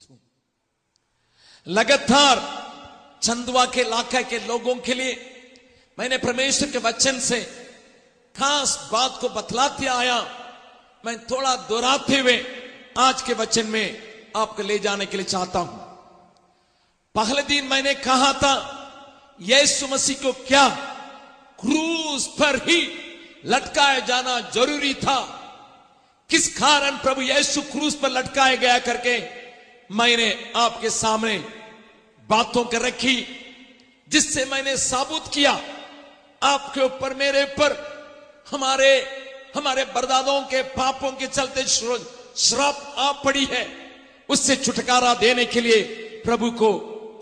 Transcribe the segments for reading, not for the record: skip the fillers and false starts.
हूं। लगातार चंदवा के इलाके के लोगों के लिए मैंने परमेश्वर के वचन से खास बात को बतलाते आया। मैं थोड़ा दोहराते हुए आज के वचन में आपको ले जाने के लिए चाहता हूं। पहले दिन मैंने कहा था यीशु मसीह को क्या क्रूस पर ही लटकाया जाना जरूरी था। किस कारण प्रभु यीशु क्रूस पर लटकाया गया करके मैंने आपके सामने बातों कर रखी, जिससे मैंने साबुत किया आपके ऊपर, मेरे ऊपर, हमारे बरदादों के पापों के चलते श्राप आ पड़ी है। उससे छुटकारा देने के लिए प्रभु को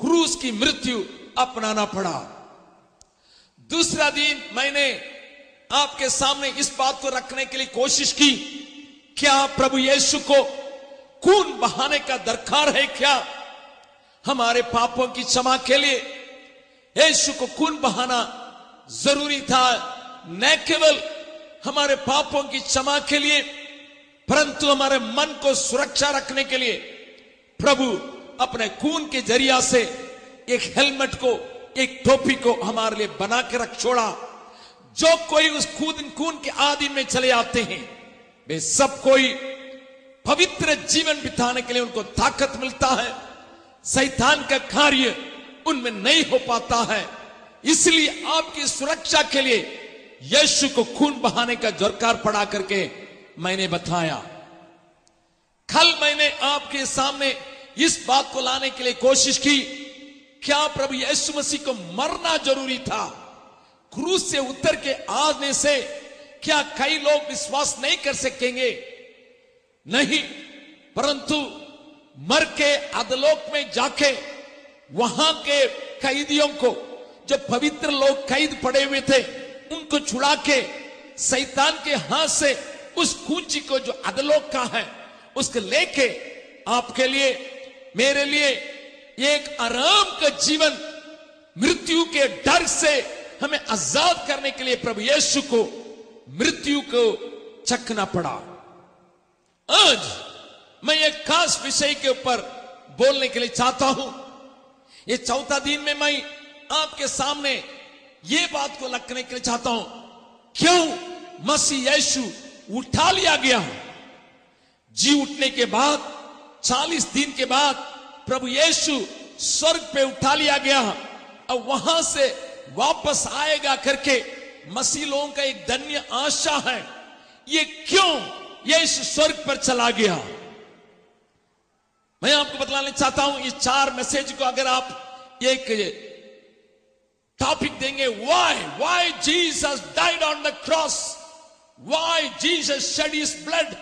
क्रूस की मृत्यु अपनाना पड़ा। दूसरा दिन मैंने आपके सामने इस बात को रखने के लिए कोशिश की, क्या प्रभु यीशु को खून बहाने का दरकार है? क्या हमारे पापों की क्षमा के लिए यीशु को खून बहाना जरूरी था? न केवल हमारे पापों की क्षमा के लिए, परंतु हमारे मन को सुरक्षा रखने के लिए प्रभु अपने खून के जरिया से एक हेलमेट को, एक टोपी को हमारे लिए बना के रख छोड़ा। जो कोई उस खून के आदि में चले आते हैं, वे सब कोई पवित्र जीवन बिताने के लिए उनको ताकत मिलता है। शैतान का कार्य उनमें नहीं हो पाता है। इसलिए आपकी सुरक्षा के लिए यीशु को खून बहाने का दरकार पड़ा करके मैंने बताया। कल मैंने आपके सामने इस बात को लाने के लिए कोशिश की, क्या प्रभु यीशु मसीह को मरना जरूरी था? क्रूस से उतर के आने से क्या कई लोग विश्वास नहीं कर सकेंगे? नहीं, परंतु मर के अधलोक में जाके वहां के कैदियों को, जो पवित्र लोग कैद पड़े हुए थे, उनको छुड़ा के शैतान के हाथ से उस कुंजी को जो अधलोक का है उसको लेके आपके लिए, मेरे लिए एक आराम का जीवन, मृत्यु के डर से हमें आजाद करने के लिए प्रभु यीशु को मृत्यु को चखना पड़ा। आज मैं एक खास विषय के ऊपर बोलने के लिए चाहता हूं। ये चौथा दिन में मैं आपके सामने ये बात को रखने के लिए चाहता हूं, क्यों मसीह यीशु उठा लिया गया। जी उठने के बाद 40 दिन के बाद प्रभु यीशु स्वर्ग पे उठा लिया गया और वहां से वापस आएगा करके मसीह लोगों का एक धन्य आशा है। ये क्यों यीशु स्वर्ग पर चला गया, मैं आपको बतलाने चाहता हूं। ये 4 मैसेज को अगर आप एक टॉपिक देंगे, why Jesus died on the cross, why Jesus shed his blood,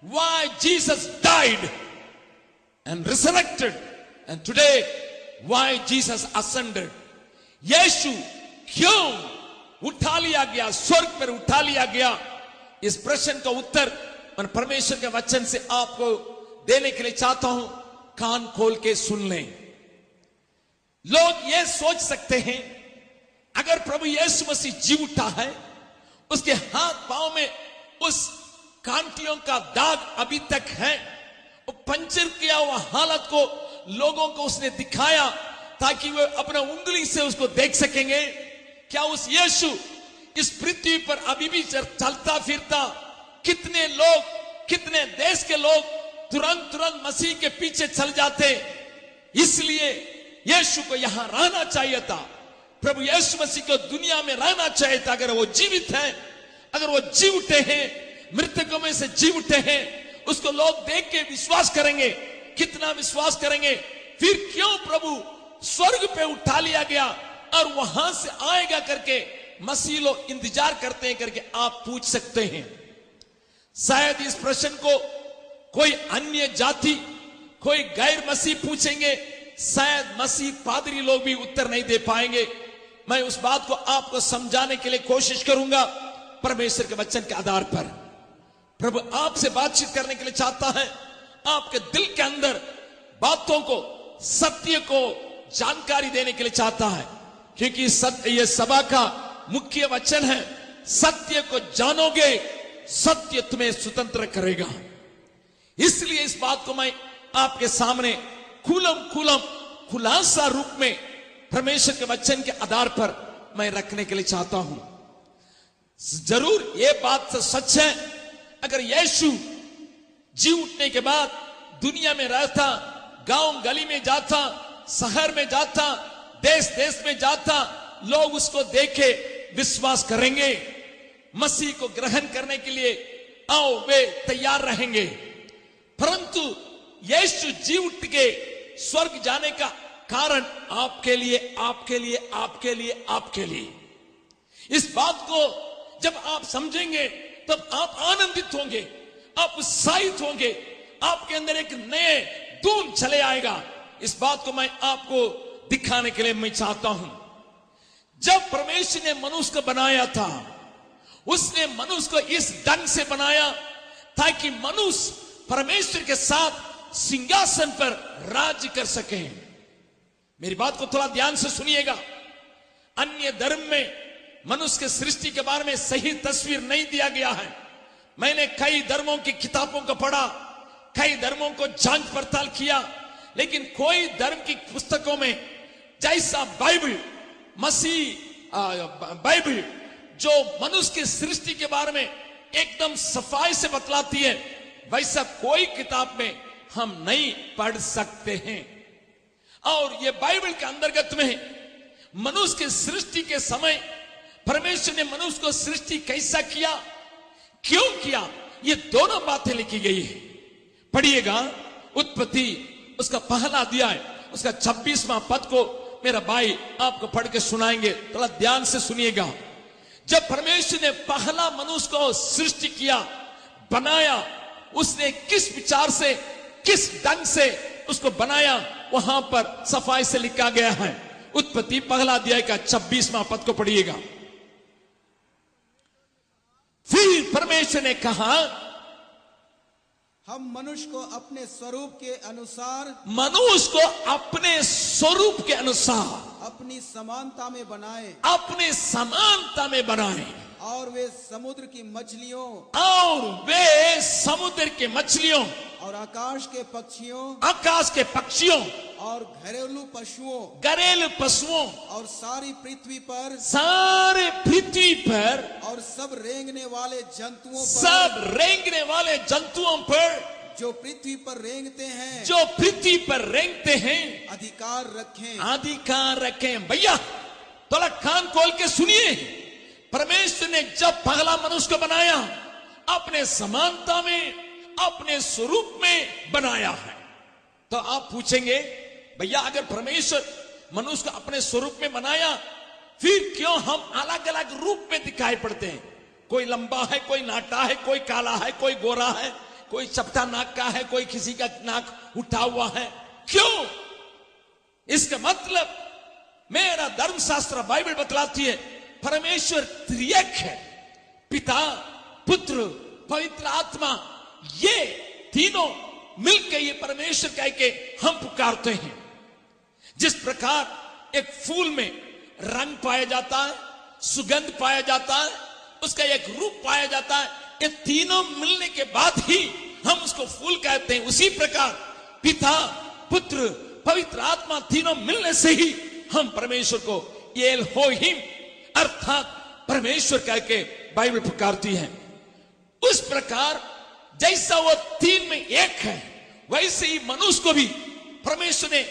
why Jesus died and resurrected, and today why Jesus ascended। यीशु क्यों उठा लिया गया, स्वर्ग पर उठा लिया गया, इस प्रश्न का उत्तर मैं परमेश्वर के वचन से आपको देने के लिए चाहता हूं। कान खोल के सुन लें। लोग ये सोच सकते हैं अगर प्रभु यीशु मसीह जी उठा है, उसके हाथ पांव में उस कांटियों का दाग अभी तक है, पंचर किया हुआ हालत को लोगों को उसने दिखाया ताकि वे अपने उंगली से उसको देख सकेंगे। क्या उस यीशु इस पृथ्वी पर अभी भी चलता फिरता? कितने लोग, कितने देश के लोग तुरंत मसीह के पीछे चल जाते। इसलिए यीशु को यहां रहना चाहिए था, प्रभु यीशु मसीह को दुनिया में रहना चाहिए था। अगर वो जीवित है, अगर वो जी उठे हैं, मृतकों में से जी उठे हैं, उसको लोग देख के विश्वास करेंगे। कितना विश्वास करेंगे? फिर क्यों प्रभु स्वर्ग पे उठा लिया गया और वहां से आएगा करके मसीह लोग इंतजार करते हैं करके आप पूछ सकते हैं। शायद इस प्रश्न को कोई अन्य जाति, कोई गैर मसीह पूछेंगे, शायद मसीह पादरी लोग भी उत्तर नहीं दे पाएंगे। मैं उस बात को आपको समझाने के लिए कोशिश करूंगा परमेश्वर के वचन के आधार पर। प्रभु आपसे बातचीत करने के लिए चाहता है, आपके दिल के अंदर बातों को, सत्य को जानकारी देने के लिए चाहता है, क्योंकि सत्य ये सभा का मुख्य वचन है। सत्य को जानोगे, सत्य तुम्हें स्वतंत्र करेगा। इसलिए इस बात को मैं आपके सामने खुलम खुलासा रूप में परमेश्वर के वचन के आधार पर मैं रखने के लिए चाहता हूं। जरूर ये बात तो सच है, अगर यीशु जी उठने के बाद दुनिया में रहता, गांव गली में जाता, शहर में जाता, देश देश में जाता, लोग उसको देखे विश्वास करेंगे, मसीह को ग्रहण करने के लिए आओ वे तैयार रहेंगे। परंतु यीशु जी उठ के स्वर्ग जाने का कारण आपके लिए, आपके लिए, आपके लिए, आपके लिए। इस बात को जब आप समझेंगे तब आप आनंदित होंगे, आप उत्साहित होंगे, आपके अंदर एक नए धूम चले आएगा। इस बात को मैं आपको दिखाने के लिए मैं चाहता हूं। जब परमेश्वर ने मनुष्य को बनाया था, उसने मनुष्य को इस ढंग से बनाया ताकि मनुष्य परमेश्वर के साथ सिंहासन पर राज्य कर सके। मेरी बात को थोड़ा ध्यान से सुनिएगा। अन्य धर्म में मनुष्य के सृष्टि के बारे में सही तस्वीर नहीं दिया गया है। मैंने कई धर्मों की किताबों को पढ़ा, कई धर्मों को जांच पड़ताल किया, लेकिन कोई धर्म की पुस्तकों में जैसा बाइबल, मसीह बाइबल जो मनुष्य की सृष्टि के बारे में एकदम सफाई से बतलाती है, वैसा कोई किताब में हम नहीं पढ़ सकते हैं। और ये बाइबल के अंतर्गत में मनुष्य की सृष्टि के समय परमेश्वर ने मनुष्य को सृष्टि कैसा किया, क्यों किया, ये दोनों बातें लिखी गई है। पढ़िएगा उत्पत्ति उसका पहला अध्याय उसका 26वां पद को मेरा भाई आपको पढ़ के सुनाएंगे, थोड़ा ध्यान से सुनिएगा। जब परमेश्वर ने पहला मनुष्य को सृष्टि किया, बनाया, उसने किस विचार से, किस ढंग से उसको बनाया, वहां पर सफाई से लिखा गया है। उत्पत्ति पहला अध्याय का 26वां पद को पढ़िएगा। फिर परमेश्वर ने कहा, हम मनुष्य को अपने स्वरूप के अनुसार, मनुष्य को अपने स्वरूप के अनुसार अपनी समानता में बनाए, अपने समानता में बनाए, और वे समुद्र की मछलियों, और वे समुद्र के मछलियों, और आकाश के पक्षियों, आकाश के पक्षियों, और घरेलू पशुओं, घरेलू पशुओं, और सारी पृथ्वी पर, सारे पृथ्वी पर, और सब रेंगने वाले जंतुओं पर, सब रेंगने वाले जंतुओं पर, जो पृथ्वी पर रेंगते हैं, जो पृथ्वी पर रेंगते हैं, अधिकार रखें, अधिकार रखें। भैया थोड़ा कान खोल के सुनिए। परमेश्वर ने जब पहला मनुष्य को बनाया, अपने समानता में, अपने स्वरूप में बनाया है। तो आप पूछेंगे, भैया अगर परमेश्वर मनुष्य को अपने स्वरूप में बनाया, फिर क्यों हम अलग अलग रूप में दिखाई पड़ते हैं? कोई लंबा है, कोई नाटा है, कोई काला है, कोई गोरा है, कोई चपटा नाक का है, कोई किसी का नाक उठा हुआ है, क्यों? इसका मतलब मेरा धर्मशास्त्र बाइबल बतलाती है, परमेश्वर त्रिएक है। पिता, पुत्र, पवित्र आत्मा, ये तीनों मिलकर ये परमेश्वर कह के हम पुकारते हैं। जिस प्रकार एक फूल में रंग पाया जाता है, सुगंध पाया जाता है, उसका एक रूप पाया जाता है, ये तीनों मिलने के बाद ही हम उसको फूल कहते हैं। उसी प्रकार पिता, पुत्र, पवित्र आत्मा तीनों मिलने से ही हम परमेश्वर को एलोहिम अर्थात परमेश्वर कह के बाइबल पुकारती है। उस प्रकार जैसा वो तीन में एक है, वैसे ही मनुष्य को भी परमेश्वर ने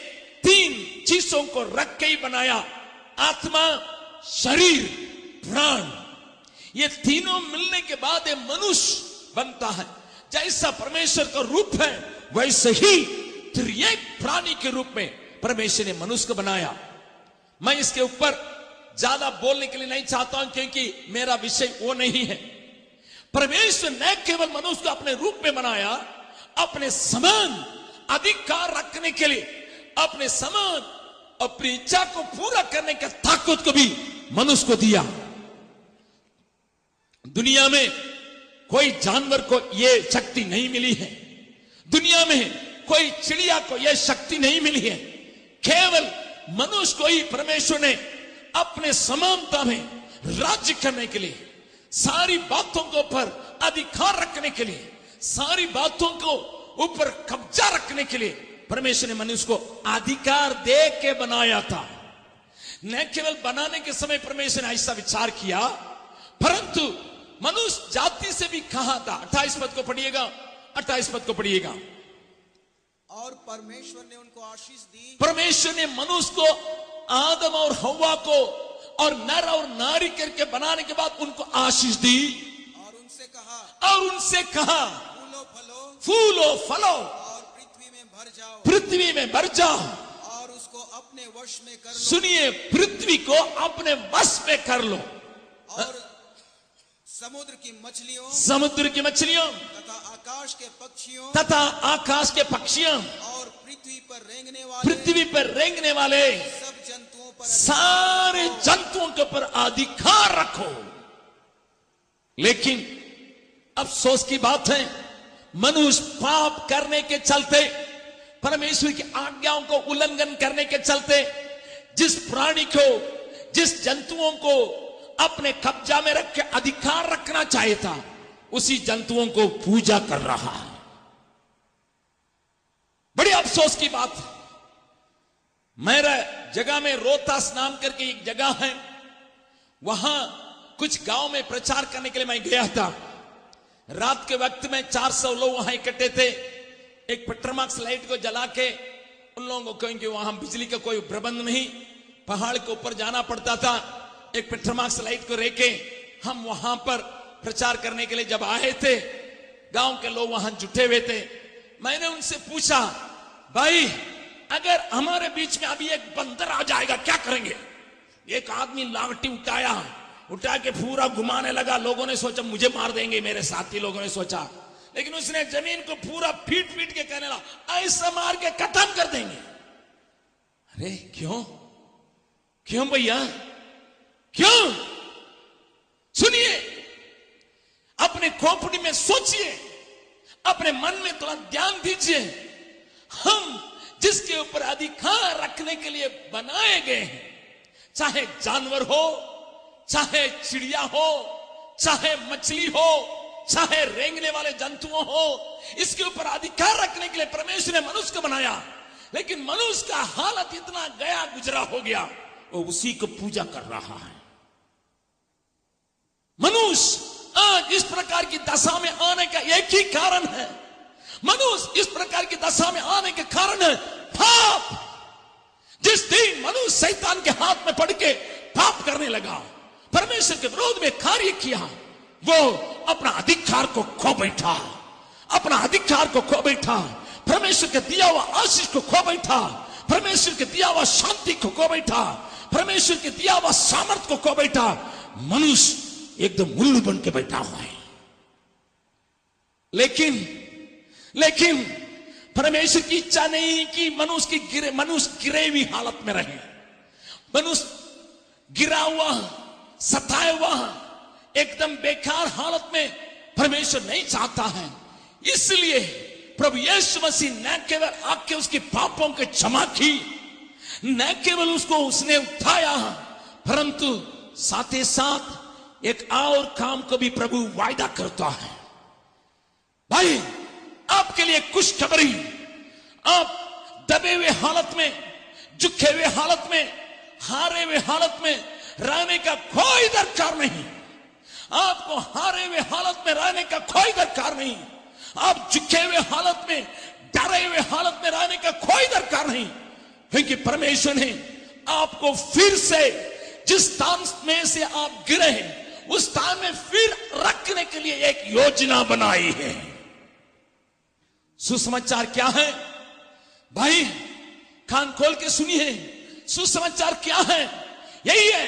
तीन चीजों को रख के ही बनाया, आत्मा, शरीर, प्राण। ये तीनों मिलने के बाद ये मनुष्य बनता है। जैसा परमेश्वर का रूप है, वैसे ही त्रिएक प्राणी के रूप में परमेश्वर ने मनुष्य को बनाया। मैं इसके ऊपर ज्यादा बोलने के लिए नहीं चाहता हूं, क्योंकि मेरा विषय वो नहीं है। परमेश्वर ने केवल मनुष्य को अपने रूप में बनाया, अपने समान अधिकार रखने के लिए, अपने समान अपनी इच्छा को पूरा करने की ताकत को भी मनुष्य को दिया। दुनिया में कोई जानवर को यह शक्ति नहीं मिली है, दुनिया में कोई चिड़िया को यह शक्ति नहीं मिली है। केवल मनुष्य को ही परमेश्वर ने अपने समानता में राज्य करने के लिए, सारी बातों के ऊपर अधिकार रखने के लिए, सारी बातों को ऊपर कब्जा रखने के लिए परमेश्वर ने मनुष्य को अधिकार दे के बनाया था। न केवल बनाने के समय परमेश्वर ने ऐसा विचार किया, परंतु मनुष्य जाति से भी कहा था। 28 पद को पढ़िएगा, 28 पद को पढ़िएगा। और परमेश्वर ने उनको आशीष दी। परमेश्वर ने मनुष्य को आदम और हव्वा को और नर और नारी करके बनाने के बाद उनको आशीष दी और उनसे कहा फूलो फलो और पृथ्वी में भर जाओ और उसको अपने वश में कर लो। सुनिए, पृथ्वी को अपने वश में कर लो और समुद्र की मछलियों तथा आकाश के पक्षियों और पृथ्वी पर रेंगने वाले सब जंतुओं पर सारे जंतुओं के ऊपर अधिकार रखो। लेकिन अफसोस की बात है, मनुष्य पाप करने के चलते, परमेश्वर की आज्ञाओं को उल्लंघन करने के चलते, जिस प्राणी को, जिस जंतुओं को अपने कब्जा में रख के अधिकार रखना चाहिए था, उसी जंतुओं को पूजा कर रहा है। बड़ी अफसोस की बात है। मेरा जगह में रोहतास नाम करके एक जगह है, वहां कुछ गांव में प्रचार करने के लिए मैं गया था। रात के वक्त में 400 लोग वहां इकट्ठे थे। एक पेट्रोमाक्स लाइट को जला के उन लोगों को, क्योंकि वहां बिजली का कोई प्रबंध नहीं, पहाड़ के ऊपर जाना पड़ता था, एक पेट्रोमाक्स लाइट को रेके हम वहां पर प्रचार करने के लिए जब आए थे, गांव के लोग वहां जुटे हुए थे। मैंने उनसे पूछा, भाई अगर हमारे बीच में अभी एक बंदर आ जाएगा क्या करेंगे? एक आदमी लाठी उठा के पूरा घुमाने लगा। लोगों ने सोचा मुझे मार देंगे, मेरे साथी लोगों ने सोचा, लेकिन उसने जमीन को पूरा पीट के कहने लगा, ऐसा मार के खत्म कर देंगे। अरे क्यों भैया, क्यों? सुनिए, अपने खोपड़ी में सोचिए, अपने मन में थोड़ा ध्यान दीजिए। हम जिसके ऊपर अधिकार रखने के लिए बनाए गए हैं, चाहे जानवर हो, चाहे चिड़िया हो, चाहे मछली हो, चाहे रेंगने वाले जंतुओं हो, इसके ऊपर अधिकार रखने के लिए परमेश्वर ने मनुष्य को बनाया। लेकिन मनुष्य का हालत इतना गया गुजरा हो गया, वो उसी को पूजा कर रहा है। मनुष्य आज इस प्रकार की दशा में आने का एक ही कारण है, मनुष्य इस प्रकार की दशा में आने के कारण है पाप। जिस दिन मनुष्य शैतान के हाथ में पड़ के पाप करने लगा, परमेश्वर के विरोध में कार्य किया, वो अपना अधिकार को खो बैठा, अपना अधिकार को खो बैठा, परमेश्वर के दिया हुआ आशीष को खो बैठा, परमेश्वर के दिया हुआ शांति को खो बैठा, परमेश्वर के दिया हुआ सामर्थ्य को खो बैठा। मनुष्य एकदम उल्लू बन के बैठा हुआ है। लेकिन परमेश्वर की इच्छा नहीं कि मनुष्य गिरे हुई हालत में रहे। मनुष्य गिरा हुआ, सताया हुआ, एकदम बेकार हालत में परमेश्वर नहीं चाहता है। इसलिए प्रभु यीशु मसीह न केवल आके उसके पापों के क्षमा की, न केवल उसको उसने उठाया, परंतु साथ ही साथ एक और काम को भी प्रभु वायदा करता है। भाई, आपके लिए खुशखबरी, आप दबे हुए हालत में, झुके हुए हालत में, हारे हुए हालत में रहने का कोई दरकार नहीं। आपको हारे हुए हालत में रहने का कोई दरकार नहीं। आप झुके हुए हालत में, डरे हुए हालत में रहने का कोई दरकार नहीं, क्योंकि परमेश्वर ने आपको फिर से जिस स्थान में से आप गिरे हैं, उस स्थान में फिर रखने के लिए एक योजना बनाई है। सुसमाचार क्या है? भाई कान खोल के सुनिए, सुसमाचार क्या है? यही है,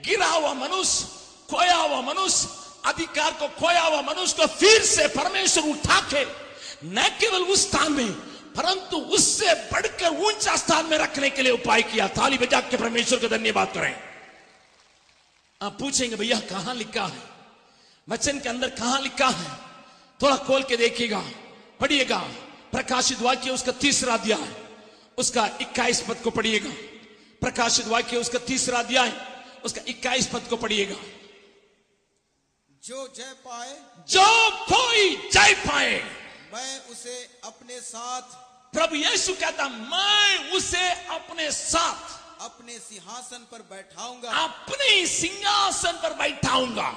गिरा हुआ मनुष्य, खोया हुआ मनुष्य, अधिकार को खोया हुआ मनुष्य को फिर से परमेश्वर उठा के न केवल उस स्थान में, परंतु उससे बढ़कर ऊंचा स्थान में रखने के लिए उपाय किया। ताली बजा के परमेश्वर को धन्यवाद करें। आप पूछेंगे भैया कहां लिखा है, वचन के अंदर कहां लिखा है? थोड़ा खोल के देखिएगा, पढ़िएगा। प्रकाशित वाक्य उसका 3रा अध्याय, उसका 21 पद को पढ़िएगा। प्रकाशित वाक्य उसका 3रा अध्याय, उसका 21 पद को पढ़िएगा। जो जय पाए, जो कोई जय पाए, मैं उसे अपने साथ प्रभु यीशु कहता, मैं उसे अपने साथ अपने सिंहासन पर बैठाऊंगा, अपने सिंहासन पर बैठाऊंगा,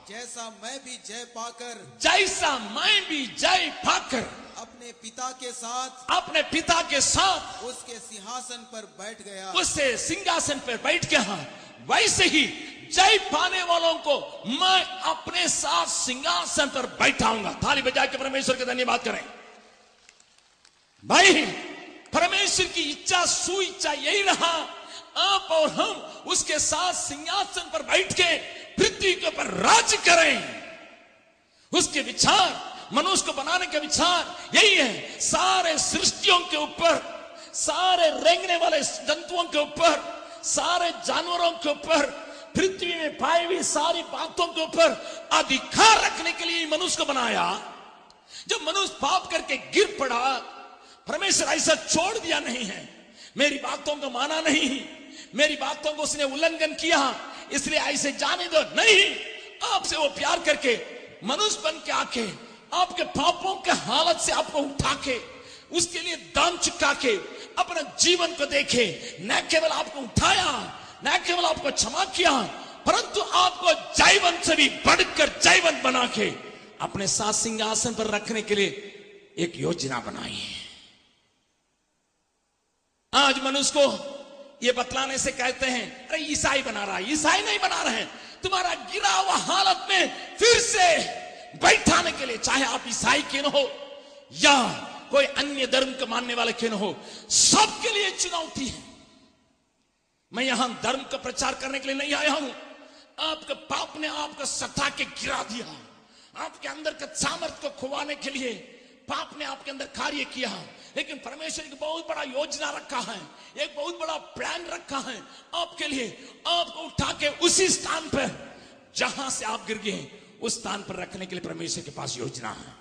जैसा मैं भी जय पाकर अपने पिता के साथ उसके सिंहासन पर बैठ गया, उससे सिंहासन पर बैठ गया, वैसे ही जय पाने वालों को मैं अपने साथ सिंहासन पर बैठाऊंगा। थाली बजा के परमेश्वर के धन्यवाद करें। भाई, परमेश्वर की इच्छा सुइच्छा यही रहा, आप और हम उसके साथ सिंहासन पर बैठ के पृथ्वी के ऊपर राज करें। उसके विचार, मनुष्य को बनाने के विचार यही है। सारे सृष्टियों के ऊपर, सारे रेंगने वाले जंतुओं के ऊपर, सारे जानवरों के ऊपर, पृथ्वी में पाई हुई सारी बातों के ऊपर अधिकार रखने के लिए मनुष्य को बनाया। जब मनुष्य पाप करके गिर पड़ा, परमेश्वर ऐसा छोड़ दिया नहीं है, मेरी बातों को माना नहीं, मेरी बातों को उसने उल्लंघन किया, इसलिए ऐसे जाने दो नहीं। आपसे वो प्यार करके मनुष्य बन के आके आपके पापों के हालत से आपको उठा के उसके लिए दाम चुका के अपने जीवन को देखे, न केवल आपको उठाया, न केवल आपको क्षमा किया, परंतु आपको जयवंत से भी बढ़कर जयवंत बना के अपने साथ सिंहासन पर रखने के लिए एक योजना बनाई है। आज मनुष्य को ये बतलाने से कहते हैं, अरे ईसाई बना रहा है। ईसाई नहीं बना रहे हैं, तुम्हारा गिरा हुआ हालत में फिर से बैठाने के लिए, चाहे आप ईसाई क्यों न हो या कोई अन्य धर्म को मानने वाले क्यों न हो, सबके लिए चुनौती है। मैं यहां धर्म का प्रचार करने के लिए नहीं आया हूं। आपके पाप ने आपको सता के गिरा दिया, आपके अंदर का सामर्थ्य को खुवाने के लिए पाप ने आपके अंदर कार्य किया, लेकिन परमेश्वर एक बहुत बड़ा योजना रखा है, एक बहुत बड़ा प्लान रखा है आपके लिए। आपको उठा के उसी स्थान पर जहां से आप गिर गए उस स्थान पर रखने के लिए परमेश्वर के पास योजना है।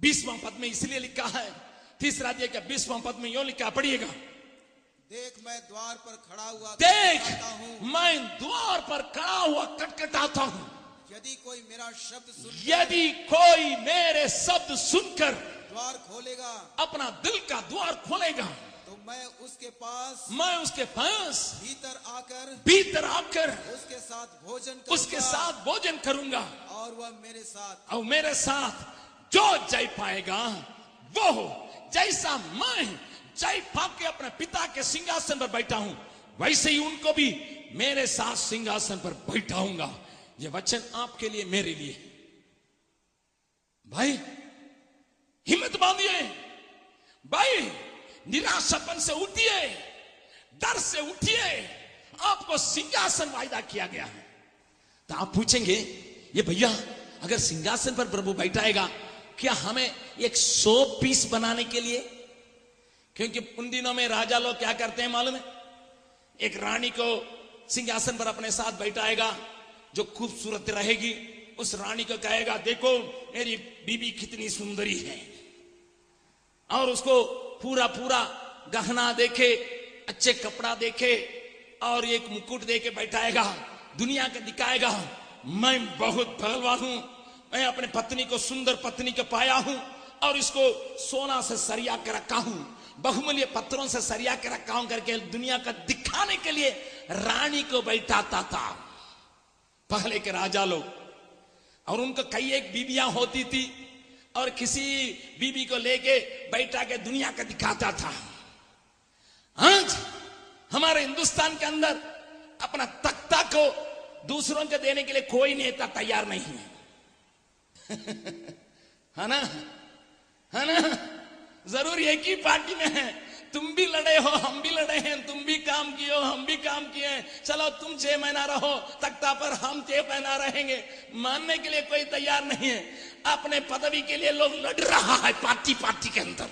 20वां पद में इसलिए लिखा है, 3 अध्याय का 20वां पद में यूं लिखा, पढ़िएगा। देख मैं द्वार पर खड़ा हुआ देख मैं द्वार पर खड़ा हुआ खटखटाता हूं, यदि कोई मेरा शब्द सुनकर द्वार खोलेगा, अपना दिल का द्वार खोलेगा, तो मैं उसके पास भीतर आकर उसके साथ भोजन करूंगा और वह मेरे साथ जो जय पाएगा वो जैसा मैं जय पाके अपने पिता के सिंहासन पर बैठा हूं, वैसे ही उनको भी मेरे साथ सिंहासन पर बैठाऊंगा। यह वचन आपके लिए, मेरे लिए। भाई हिम्मत बांधिए, भाई निराशापन से उठिए, डर से उठिए, आपको सिंहासन वायदा किया गया है। तो आप पूछेंगे, ये भैया अगर सिंहासन पर प्रभु बैठाएगा, क्या हमें एक 100 पीस बनाने के लिए? क्योंकि उन दिनों में राजा लोग क्या करते हैं मालूम है, एक रानी को सिंहासन पर अपने साथ बैठाएगा, जो खूबसूरत रहेगी, उस रानी को कहेगा, देखो मेरी बीबी कितनी सुंदरी है, और उसको पूरा गहना देके, अच्छे कपड़ा देके और एक मुकुट देके बैठाएगा, दुनिया को दिखाएगा, मैं बहुत पहलवान हूं, मैं अपने पत्नी को, सुंदर पत्नी को पाया हूं और इसको सोना से सरिया के रखा हूं, बहुमूल्य पत्थरों से सरिया के रखा हूं करके दुनिया का दिखाने के लिए रानी को बैठाता था पहले के राजा लोग। और उनको कई एक बीबियां होती थी और किसी बीबी को लेके बैठा के दुनिया का दिखाता था। आज हमारे हिंदुस्तान के अंदर अपना तख्ता को दूसरों को देने के लिए कोई नेता तैयार नहीं है। है ना, है ना? जरूर एक ही पार्टी में है, तुम भी लड़े हो, हम भी लड़े हैं, तुम भी काम किए हो, हम भी काम किए हैं, चलो तुम 6 महीना रहो तख्ता पर, हम 6 महीना रहेंगे। मानने के लिए कोई तैयार नहीं है। अपने पदवी के लिए लोग लड़ रहा है पार्टी के अंदर,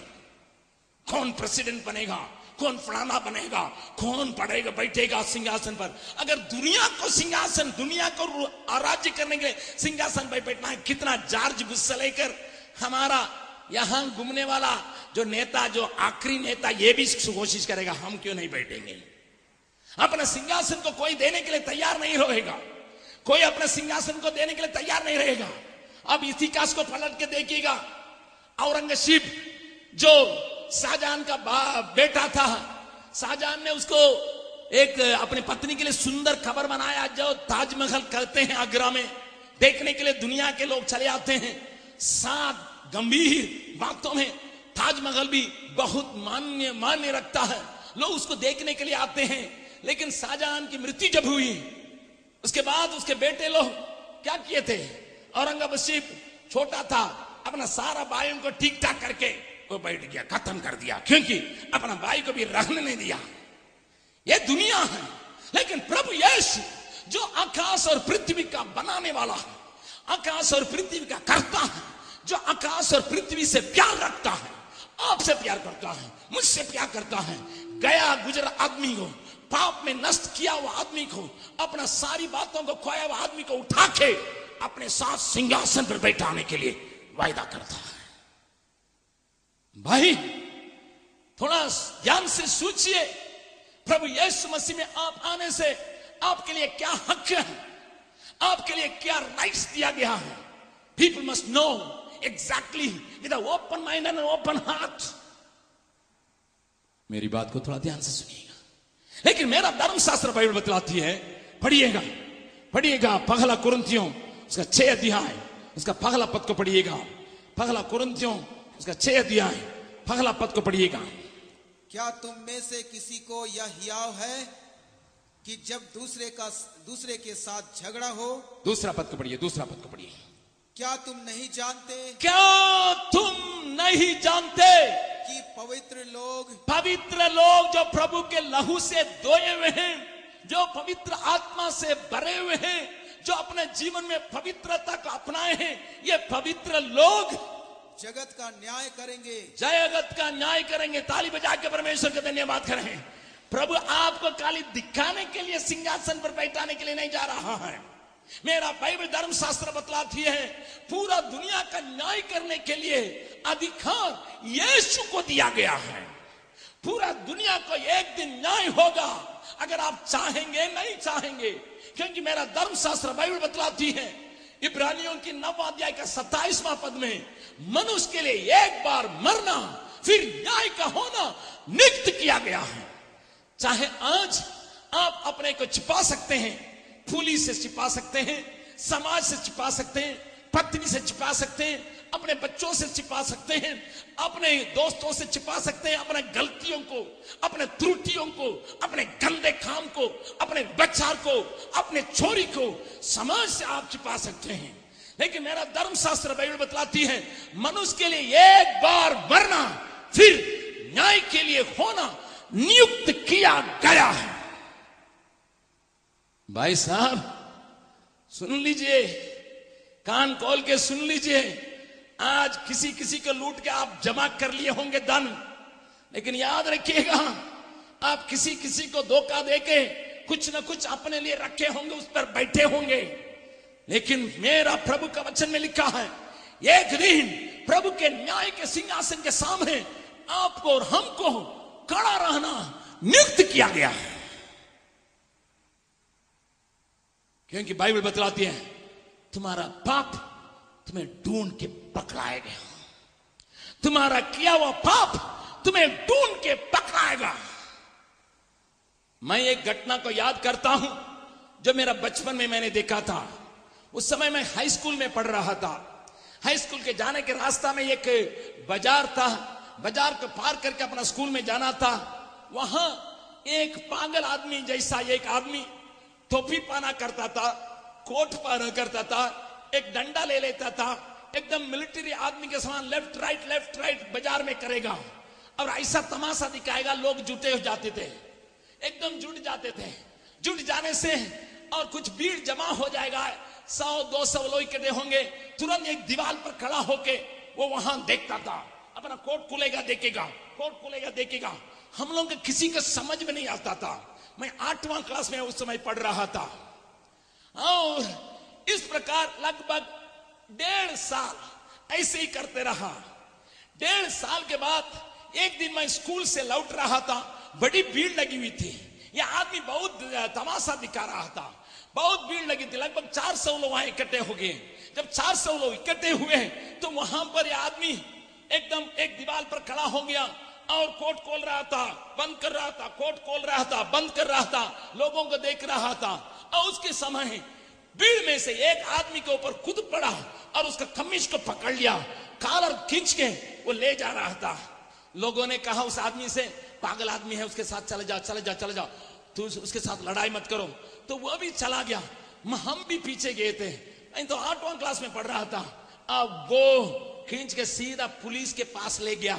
कौन प्रेसिडेंट बनेगा, कौन फलाना बनेगा, कौन पढ़ेगा, बैठेगा सिंहासन पर। अगर दुनिया को सिंहासन, दुनिया को राज्य करने के लिए सिंहासन पर बैठना है, कितना जॉर्ज बुश से लेकर हमारा यहां घूमने वाला जो नेता, जो आखिरी नेता, ये भी कोशिश करेगा हम क्यों नहीं बैठेंगे। अपने सिंहासन को कोई देने के लिए तैयार नहीं रहेगा, कोई अपने सिंहासन को देने के लिए तैयार नहीं रहेगा। अब इतिहास को पलट के देखिएगा, औरंगजेब जो शाहजहां का बेटा था, शाहजहां ने उसको एक अपनी पत्नी के लिए सुंदर खबर बनाया, जो ताजमहल कहते हैं आगरा में, देखने के लिए दुनिया के लोग चले आते हैं। 7 गंभीर बातों में ताजमहल भी बहुत मान्य रखता है, लोग उसको देखने के लिए आते हैं। लेकिन शाहजहां की मृत्यु जब हुई, उसके बाद उसके बेटे लोग क्या किए थे, औरंगजेब छोटा था, अपना सारा भाइयों को ठीक ठाक करके वो बैठ गया, खत्म कर दिया, क्योंकि अपना भाई को भी रहने नहीं दिया। ये दुनिया है, लेकिन प्रभु यीशु जो आकाश और पृथ्वी का बनाने वाला है, आकाश और पृथ्वी का करता है, जो आकाश और पृथ्वी से प्यार रखता है, आपसे प्यार करता है, मुझसे प्यार करता है, गया गुजरा आदमी को, पाप में नष्ट किया हुआ आदमी को, अपना सारी बातों को खोया हुआ आदमी को उठा के अपने साथ सिंहासन पर बैठाने के लिए वायदा करता है। भाई थोड़ा ध्यान से सोचिए, प्रभु यीशु मसीह में आप आने से आपके लिए क्या हक है, आपके लिए क्या राइट्स दिया गया है। People must know exactly with a open mind and open heart. मेरी बात को थोड़ा ध्यान से सुनिएगा। लेकिन मेरा धर्मशास्त्र बाइबल बतलाती है, पढ़िएगा पहला कुरिन्थियों उसका 6 अध्याय, उसका पहला पद को पढ़िएगा। पहला कुरिन्थियों उसका 6 अध्याय पहला पद को पढ़िएगा। क्या तुम में से किसी को यह हियाव है कि जब दूसरे के साथ झगड़ा हो। दूसरा पद को पढ़िए, दूसरा पद को पढ़िए। क्या तुम नहीं जानते, क्या तुम नहीं जानते कि पवित्र लोग जो प्रभु के लहू से धोए हुए हैं, जो पवित्र आत्मा से भरे हुए हैं, जो अपने जीवन में पवित्रता को अपनाए हैं, ये पवित्र लोग जगत का न्याय करेंगे। जगत का न्याय करेंगे। ताली बजा के परमेश्वर का धन्यवाद करें। प्रभु आपको खाली दिखाने के लिए, सिंहासन पर बैठाने के लिए नहीं जा रहा है। मेरा बाइबल धर्मशास्त्र बतलाती है, पूरा दुनिया का न्याय करने के लिए अधिकार यीशु को दिया गया है। पूरा दुनिया को एक दिन न्याय होगा, अगर आप चाहेंगे नहीं चाहेंगे, क्योंकि मेरा धर्मशास्त्र बाइबल बतलाती है, इब्रानियों की 9वां अध्याय का 27वां पद में, मनुष्य के लिए एक बार मरना फिर न्याय का होना नियुक्त किया गया है। चाहे आज आप अपने को छिपा सकते हैं, पुलिस से छिपा सकते हैं, समाज से छिपा सकते हैं, पत्नी से छिपा सकते हैं, अपने बच्चों से छिपा सकते हैं, अपने दोस्तों से छिपा सकते हैं, अपने गलतियों को, अपने त्रुटियों को, अपने गंदे काम को, अपने बच्चा को, अपने चोरी को समाज से आप छिपा सकते हैं। लेकिन मेरा धर्मशास्त्र बाइबल बतलाती है, मनुष्य के लिए एक बार मरना फिर न्याय के लिए होना नियुक्त किया गया है। भाई साहब सुन लीजिए, कान खोल के सुन लीजिए। आज किसी को लूट के आप जमा कर लिए होंगे धन, लेकिन याद रखिएगा, आप किसी को धोखा देके कुछ न कुछ अपने लिए रखे होंगे, उस पर बैठे होंगे। लेकिन मेरा प्रभु का वचन में लिखा है, एक दिन प्रभु के न्याय के सिंहासन के सामने आपको और हमको खड़ा रहना नियुक्त किया गया है। क्योंकि बाइबल बतलाती है, तुम्हारा पाप तुम्हें ढूंढ के पकड़ाएगा, तुम्हारा किया हुआ पाप तुम्हें ढूंढ के पकड़ाएगा। मैं एक घटना को याद करता हूं जो मेरा बचपन में मैंने देखा था। उस समय मैं हाई स्कूल में पढ़ रहा था। हाई स्कूल के जाने के रास्ता में एक बाजार था, बाजार को पार करके अपना स्कूल में जाना था। वहां एक पागल आदमी जैसा एक आदमी टोपी पहना करता था, कोट पहना करता था, एक डंडा ले लेता था, एकदम मिलिट्री आदमी के समान लेफ्ट राइट बाजार में करेगा और ऐसा तमाशा दिखाएगा। लोग जुटे हो जाते थे, एकदम जुट जाते थे। जुट जाने से और कुछ भीड़ जमा हो जाएगा, 100-200 लोग इकट्ठे होंगे, तुरंत एक दीवार पर खड़ा होके वो वहां देखता था, अपना कोट खुलेगा देखेगा, कोट खुलेगा देखेगा। हम लोग के किसी को समझ में नहीं आता था। मैं 8वां क्लास में उस समय पढ़ रहा था और इस प्रकार लगभग 1.5 साल ऐसे ही करते रहा। 1.5 साल के बाद एक दिन मैं स्कूल से लौट रहा था, बड़ी भीड़ लगी हुई थी। यह आदमी बहुत तमाशा दिखा रहा था, बहुत भीड़ लगी थी, लगभग 400 लोग वहां इकट्ठे हो गए। जब 400 लोग इकट्ठे हुए तो वहां पर यह आदमी एकदम एक दीवार पर खड़ा हो गया और कोट खोल रहा था, बंद कर रहा था, कोट खोल रहा था, बंद कर रहा था, लोगों को देख रहा था। और उसके समय भीड़ में से एक आदमी के ऊपर कूद पड़ा और उसका कमीज को पकड़ लिया, कॉलर खींच के वो ले जा रहा था। लोगों ने कहा उस आदमी से, पागल आदमी है, उसके साथ चले जाओ, चले जाओ, चले जाओ, तू उसके साथ लड़ाई मत करो। तो वो भी चला गया, हम भी पीछे गए थे, नहीं तो 8वां क्लास में पढ़ रहा था। अब वो खींच के सीधा पुलिस के पास ले गया।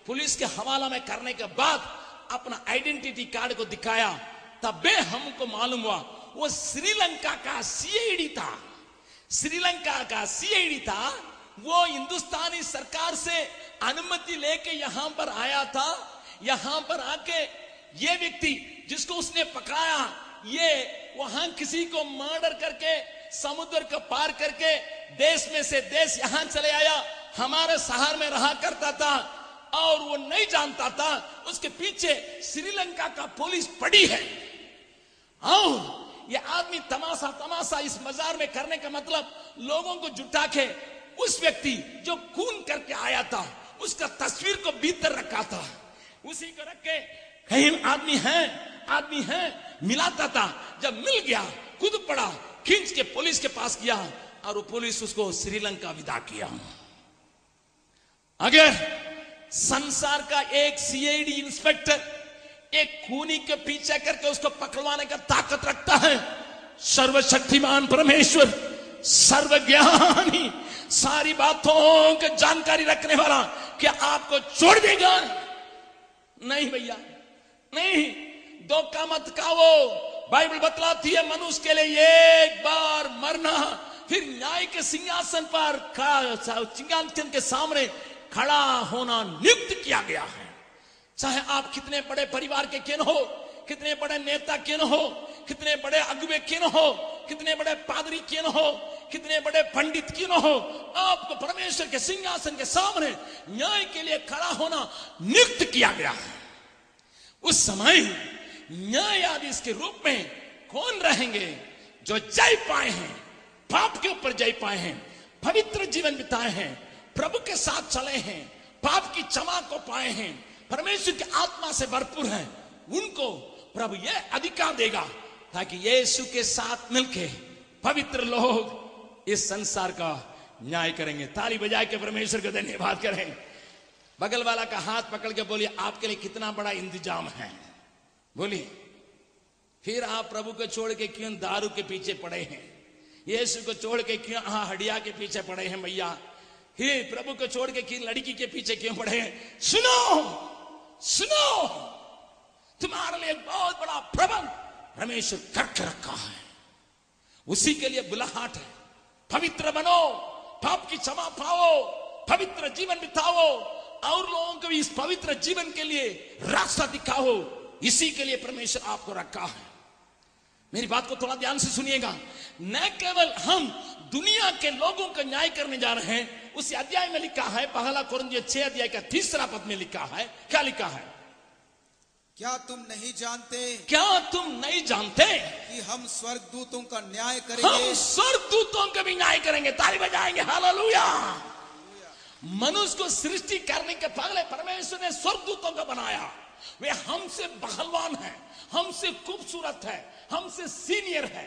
पुलिस के हवाला में करने के बाद अपना आइडेंटिटी कार्ड को दिखाया, तबे हमको मालूम हुआ वो श्रीलंका का सीआईडी था। श्रीलंका का सीआईडी था। वो हिंदुस्तानी सरकार से अनुमति लेके यहां पर आया था। यहां पर आके ये व्यक्ति जिसको उसने पकड़ाया, ये वहां किसी को मर्डर करके समुद्र को पार करके देश में से देश यहां चले आया, हमारे शहर में रहा करता था और वो नहीं जानता था उसके पीछे श्रीलंका का पुलिस पड़ी है। और ये आदमी तमाशा इस मजार में करने का मतलब लोगों को जुटा के उस व्यक्ति जो खून करके आया था उसका तस्वीर को भीतर रखा था, उसी को रख के कहीं आदमी है मिलाता था। जब मिल गया खुद पड़ा, खींच के पुलिस के पास किया और वो पुलिस उसको श्रीलंका विदा किया। अगर संसार का एक सीआईडी इंस्पेक्टर एक खूनी के पीछे करके उसको पकड़वाने का ताकत रखता है, सर्वशक्तिमान परमेश्वर, सर्वज्ञानी, सारी बातों की जानकारी रखने वाला, क्या आपको छोड़ देगा? नहीं भैया, नहीं। धोखा मत खाओ। बाइबल बतलाती है मनुष्य के लिए एक बार मरना, फिर न्याय के सिंहासन पर सिंहासन के सामने खड़ा होना नियुक्त किया गया है। चाहे आप कितने बड़े परिवार के क्यों हो, कितने बड़े नेता क्यों हो, कितने बड़े अगुवे क्यों हो, कितने बड़े पादरी क्यों हो, कितने बड़े पंडित क्यों हो, आपको परमेश्वर के सिंहासन के सामने न्याय के लिए खड़ा होना नियुक्त किया गया है। उस समय न्यायाधीश के रूप में कौन रहेंगे? जो जय पाए हैं, पाप के ऊपर जय पाए हैं, पवित्र जीवन बिताए हैं, प्रभु के साथ चले हैं, पाप की क्षमा को पाए हैं, परमेश्वर की आत्मा से भरपूर हैं, उनको प्रभु यह अधिकार देगा ताकि यीशु के साथ मिलके पवित्र लोग इस संसार का न्याय करेंगे। ताली बजा के परमेश्वर को धन्यवाद करें। बगल वाला का हाथ पकड़ के बोलिए, आपके लिए कितना बड़ा इंतजाम है। बोलिए, फिर आप प्रभु को छोड़ के क्यों दारू के पीछे पड़े हैं? यीशु को छोड़ के क्यों हड्डिया के पीछे पड़े हैं? भैया, हे प्रभु को छोड़ के क्यों लड़की के पीछे क्यों पड़े हैं? सुनो सुनो, तुम्हारे लिए एक बहुत बड़ा प्रबंध परमेश्वर करके रखा है। उसी के लिए बुलाहट है, पवित्र बनो, पाप की क्षमा पाओ, पवित्र जीवन बिताओ और लोगों को भी इस पवित्र जीवन के लिए रास्ता दिखाओ। इसी के लिए परमेश्वर आपको रखा है। मेरी बात को थोड़ा ध्यान से सुनिएगा। न केवल हम दुनिया के लोगों का न्याय करने जा रहे हैं, उसी अध्याय में लिखा है, पहला कोरिन्थियों 6 अध्याय का 3 पद में लिखा है, क्या लिखा है? क्या तुम नहीं जानते, क्या तुम नहीं जानते कि हम स्वर्गदूतों का न्याय करेंगे? हम स्वर्गदूतों का भी न्याय करेंगे। ताली बजाएंगे, हालेलुया। मनुष्य को सृष्टि करने के पहले परमेश्वर ने स्वर्गदूतों का बनाया। वे हमसे बलवान है, हमसे खूबसूरत है, हमसे सीनियर है।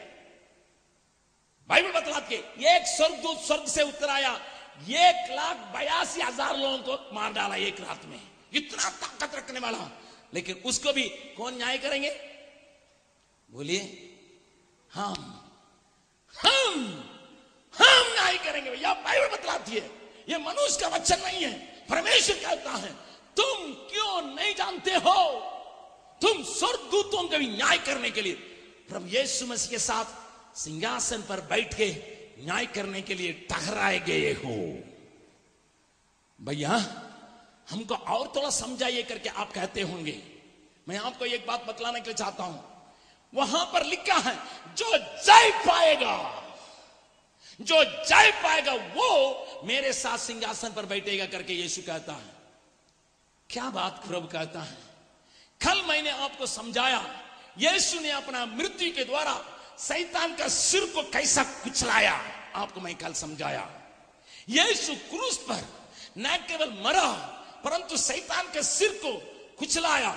बाइबल बतलाती है एक स्वर्गदूत स्वर्ग से उतर आया, 1,82,000 लोगों को मार डाला एक रात में। इतना ताकत रखने वाला, लेकिन उसको भी कौन न्याय करेंगे? बोलिए, हम न्याय करेंगे। भैया, बाइबल बतलाती है, ये मनुष्य का वचन नहीं है, परमेश्वर कहता है। तुम क्यों नहीं जानते हो? तुम स्वर्गदूतों का भी न्याय करने के लिए प्रभु यीशु मसीह के साथ सिंहासन पर बैठ के न्याय करने के लिए ठहराए गए हो। भैया, हमको और थोड़ा समझाइए करके आप कहते होंगे। मैं आपको एक बात बतलाने के लिए चाहता हूं। वहां पर लिखा है, जो जय पाएगा, जो जय पाएगा वो मेरे साथ सिंहासन पर बैठेगा करके यीशु कहता है। क्या बात प्रभु कहता है। कल मैंने आपको समझाया, यीशु ने अपना मृत्यु के द्वारा शैतान का सिर को कैसा कुचलाया, आपको मैं कल समझाया। यीशु क्रूस पर न केवल मरा परंतु शैतान के सिर को कुचलाया।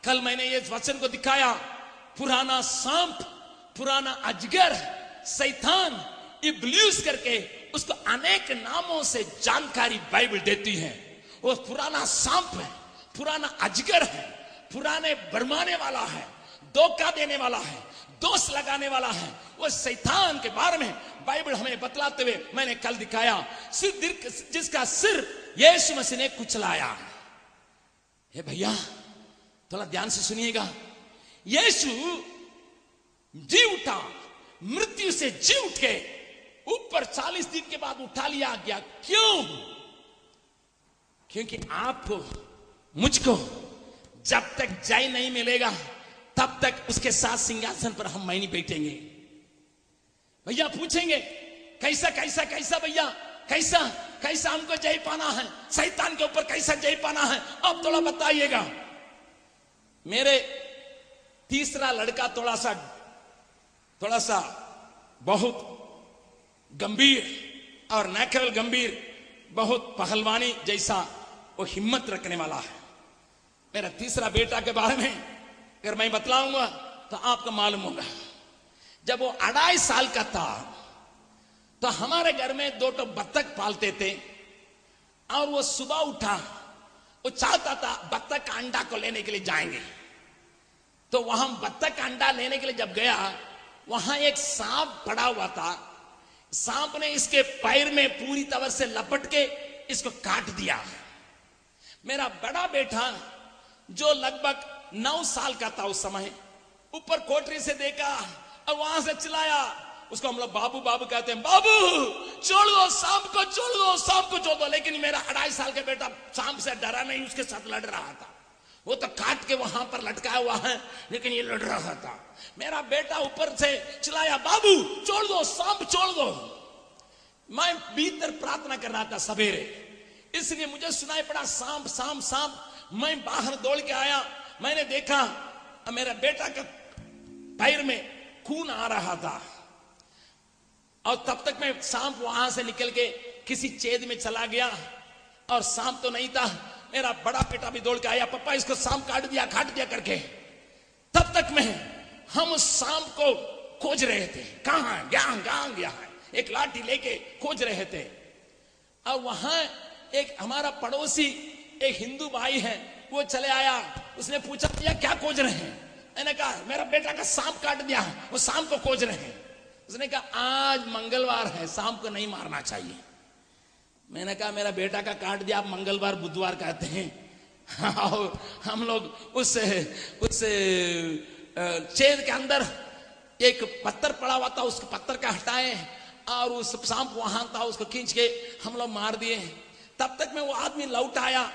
कल मैंने ये वचन को दिखाया, पुराना सांप, पुराना अजगर, शैतान, इब्लीस करके उसको अनेक नामों से जानकारी बाइबल देती है। वो पुराना सांप है, पुराना अजगर है, पुराने भरमाने वाला है, धोखा देने वाला है, दोष लगाने वाला है। वो शैतान के बारे में बाइबल हमें बतलाते हुए मैंने कल दिखाया, जिसका सिर यीशु मसीह ने कुचलाया। हे भैया थोड़ा ध्यान से सुनिएगा, यीशु जी उठा, मृत्यु से जी उठ के ऊपर 40 दिन के बाद उठा लिया गया। क्यों? क्योंकि आपको मुझको जब तक जय नहीं मिलेगा तब तक उसके साथ सिंहासन पर हम नहीं बैठेंगे। भैया पूछेंगे कैसा कैसा कैसा भैया कैसा कैसा हमको जय पाना है, शैतान के ऊपर कैसा जय पाना है, अब थोड़ा बताइएगा। मेरे तीसरा लड़का थोड़ा सा बहुत गंभीर, और न केवल गंभीर, बहुत पहलवानी जैसा वो हिम्मत रखने वाला है। मेरा तीसरा बेटा के बारे में अगर मैं बतलाऊंगा तो आपको मालूम होगा। जब वो 2.5 साल का था तो हमारे घर में 2 बत्तख पालते थे, और वो सुबह उठा, वो चाहता था बत्तख का अंडा को लेने के लिए जाएंगे। तो वहां बत्तख का अंडा लेने के लिए जब गया, वहां एक सांप पड़ा हुआ था। सांप ने इसके पैर में पूरी तरह से लपट के इसको काट दिया। मेरा बड़ा बेटा जो लगभग 9 साल का था उस समय, ऊपर कोठरी से देखा और वहां से चिल्लाया। उसको हम लोग बाबू बाबू कहते हैं, बाबू छोड़ दो सांप को, छोड़ दो सांप को, छोड़ दो। लेकिन मेरा 2.5 साल का बेटा सांप से डरा नहीं, उसके साथ लड़ रहा था। वो तो काट के वहां पर लटकाया हुआ है, लेकिन ये लड़ रहा था। मेरा बेटा ऊपर से चिल्लाया, बाबू छोड़ दो सांप, छोड़ दो। मैं भीतर प्रार्थना कर रहा था सवेरे, इसलिए मुझे सुनाई पड़ा सांप सांप सांप। मैं बाहर दौड़ के आया, मैंने देखा मेरा बेटा का पैर में खून आ रहा था, और तब तक मैं सांप वहां से निकल के किसी छेद में चला गया, और सांप तो नहीं था। मेरा बड़ा बेटा भी दौड़ के आया, पापा इसको सांप काट दिया करके। तब तक में हम उस सांप को खोज रहे थे, कहां गया है, एक लाठी लेके खोज रहे थे। और वहां एक हमारा पड़ोसी एक हिंदू भाई है, वो चले आया, उसने पूछा भैया क्या खोज रहे हैं? मैंने कहा मेरा बेटा का सांप काट दिया, वो सांप को खोज रहे हैं। उसने कहा आज मंगलवार है, सांप को नहीं मारना चाहिए। मैंने कहा मेरा बेटा का काट दिया, आप मंगलवार बुधवार कहते हैं। और हम लोग उस छेद के अंदर एक पत्थर पड़ा हुआ था, उस पत्थर का हटाए, और उस सांप वहां था, उसको खींच के हम लोग मार दिए। तब तक में वो आदमी लौट आया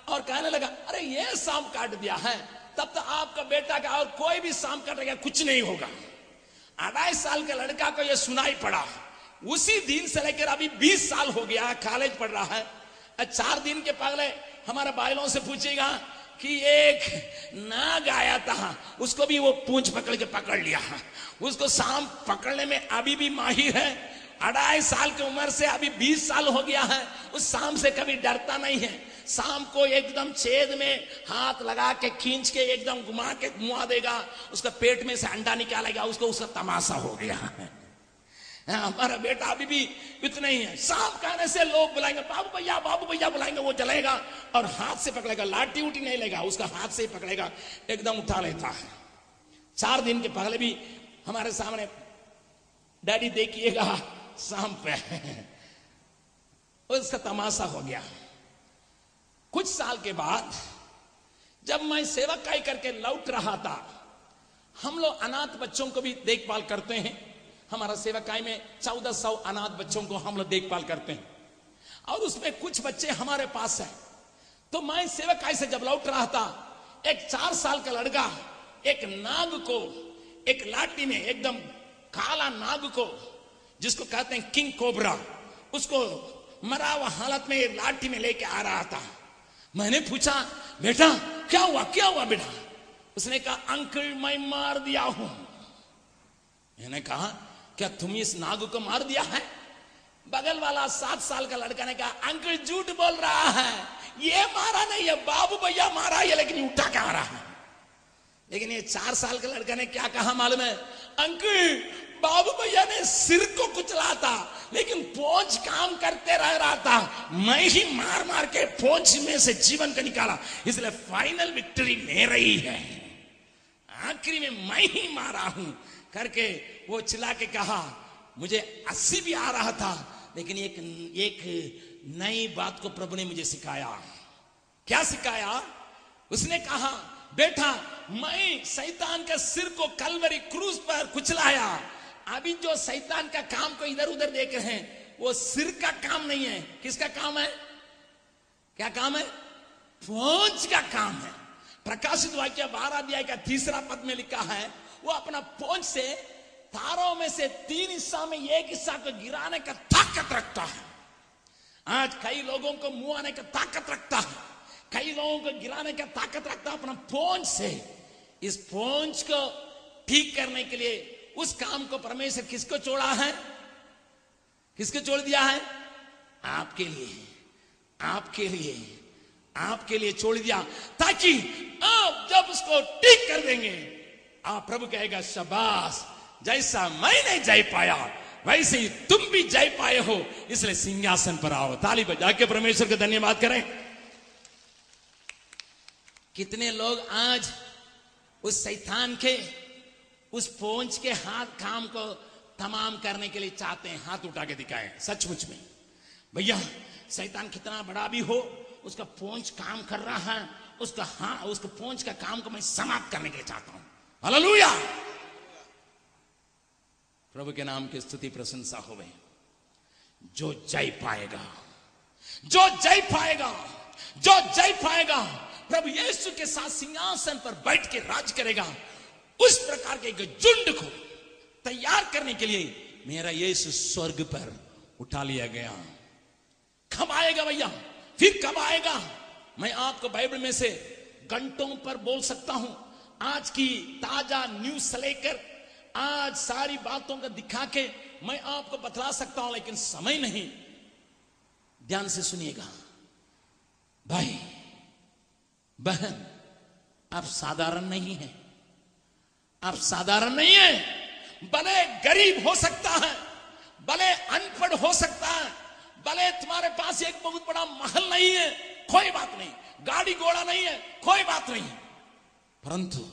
और कहने लगा, अरे ये सांप काट दिया है, तब तक आपका बेटा का और कोई भी सांप काटेगा कुछ नहीं होगा। 2.5 साल के लड़का को ये सुनाई पड़ा। उसी दिन से लेकर अभी 20 साल हो गया, कॉलेज पढ़ रहा है। 4 दिन के पहले हमारे भाइयों से पूछेगा कि एक नाग आया था, उसको भी वो पूंछ पकड़ के पकड़ लिया। उसको सांप पकड़ने में अभी भी माहिर है। 2.5 साल की उम्र से अभी 20 साल हो गया है, उस सांप से कभी डरता नहीं है। सांप को एकदम छेद में हाथ लगा के खींच के एकदम घुमा के मुआ देगा, उसका पेट में से अंडा निकालेगा, उसका तमाशा हो गया है। हमारा बेटा अभी भी इतना ही है। सांप कहने से लोग बुलाएंगे बाबू भैया बुलाएंगे, वो चलेगा और हाथ से पकड़ेगा, लाठी उठी नहीं लेगा, उसका हाथ से ही पकड़ेगा, एकदम उठा लेता है। 4 दिन के पहले भी हमारे सामने, डैडी देखिएगा सांप है, उसका तमाशा हो गया। कुछ साल के बाद जब मैं सेवकाई करके लौट रहा था, हम लोग अनाथ बच्चों को भी देखभाल करते हैं। हमारा सेवकाई में 1400 अनाथ बच्चों को हम लोग देखभाल करते हैं, और उसमें कुछ बच्चे हमारे पास हैं। तो मैं सेवकाई से जब लौट रहा था, एक 4 साल का लड़का एक नाग को एक लाठी में, एकदम काला नाग को, जिसको कहते हैं किंग कोबरा, उसको मरा हुआ हालत में एक लाठी में लेके आ रहा था। मैंने पूछा बेटा क्या हुआ बेटा? उसने कहा अंकल मैं मार दिया हूं। मैंने कहा क्या तुम इस नाग को मार दिया है? बगल वाला 7 साल का लड़का ने कहा अंकल झूठ बोल रहा है, ये मारा नहीं है, बाबू भैया मारा है, लेकिन ये उठा क्या रहा है। लेकिन ये 4 साल का लड़का ने क्या कहा मालूम है, अंकल बाबू भैया ने सिर को कुचला था, लेकिन पोंछ काम करते रह रहा था, मैं ही मार मार के पोंछ में से जीवन को निकाला, इसलिए फाइनल विक्ट्री मेरा ही है, आखिरी में मैं ही मारा हूं करके वो चिल्ला के कहा। मुझे 80 भी आ रहा था, लेकिन एक नई बात को प्रभु ने मुझे सिखाया। क्या सिखाया? उसने कहा बेटा मैं शैतान का सिर को कलवरी क्रूज पर कुचलाया, अभी जो शैतान का काम को इधर उधर देख रहे हैं वो सिर का काम नहीं है, किसका काम है? क्या काम है? पोंछ का काम है। प्रकाशित वाक्य 12 अध्याय का 3 पद में लिखा है वो अपना पोंछ से तारों में से 3 हिस्सा में एक हिस्सा को गिराने का ताकत रखता है। आज कई लोगों को मुंह आने का ताकत रखता है, कई लोगों को गिराने का ताकत रखता है अपना पोंछ से। इस पोंछ को ठीक करने के लिए उस काम को परमेश्वर किसको छोड़ा है? किसको छोड़ दिया है? आपके लिए, आपके लिए, आपके लिए छोड़ दिया, ताकि आप जब उसको ठीक कर देंगे आप प्रभु कहेगा शाबाश, जैसा मैं नहीं जय पाया वैसे ही तुम भी जय पाए हो, इसलिए सिंहासन पर आओ। ताली बजा के परमेश्वर का धन्यवाद करें। कितने लोग आज उस शैतान के उस पोंछ के हाथ काम को तमाम करने के लिए चाहते हैं, हाथ उठा के दिखाएं। सचमुच में भैया शैतान कितना बड़ा भी हो, उसका पोंछ काम कर रहा है, उसका पोंछ का काम को मैं समाप्त करने के लिए चाहता हूं। हालेलुया, प्रभु के नाम की स्तुति प्रशंसा होवे। जो जय पाएगा, जो जय पाएगा, जो जय पाएगा, प्रभु यीशु के साथ सिंहासन पर बैठ के राज करेगा। उस प्रकार के एक झुंड को तैयार करने के लिए मेरा यीशु स्वर्ग पर उठा लिया गया। कब आएगा भैया? फिर कब आएगा? मैं आपको बाइबल में से घंटों पर बोल सकता हूं, आज की ताजा न्यूज से लेकर आज सारी बातों को दिखा के मैं आपको बतला सकता हूं, लेकिन समय नहीं। ध्यान से सुनिएगा भाई बहन, आप साधारण नहीं हैं, आप साधारण नहीं हैं। भले गरीब हो सकता है, भले अनपढ़ हो सकता है, भले तुम्हारे पास एक बहुत बड़ा महल नहीं है, कोई बात नहीं, गाड़ी घोड़ा नहीं है, कोई बात नहीं, परंतु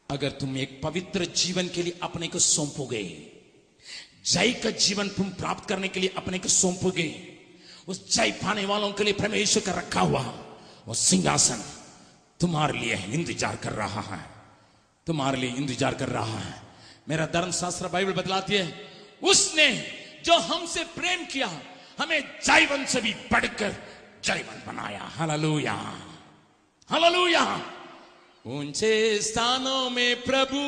अगर तुम एक पवित्र जीवन के लिए अपने को सौंपोगे, जय का जीवन तुम प्राप्त करने के लिए अपने को सौंपोगे, उस जय पाने वालों के लिए परमेश्वर का रखा हुआ वो सिंहासन तुम्हारे लिए इंतजार कर रहा है, तुम्हारे लिए इंतजार कर रहा है। मेरा धर्मशास्त्र बाइबल बतलाती है, उसने जो हमसे प्रेम किया हमें जयवन से भी बढ़कर जयवन बनाया। Hallelujah, hallelujah. ऊंचे स्थानों में प्रभु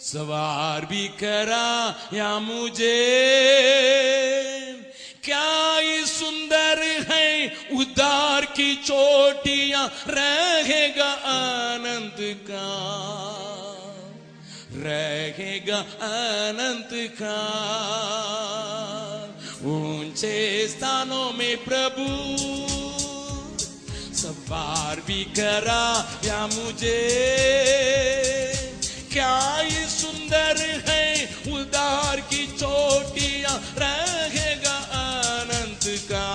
सवार भी करा या मुझे, क्या ये सुंदर है उद्धार की चोटियां, रहेगा अनंत का, रहेगा अनंत का। ऊंचे स्थानों में प्रभु सवार भी करा या मुझे, क्या ये सुंदर है उद्धार की चोटियां, रहेगा अनंत का,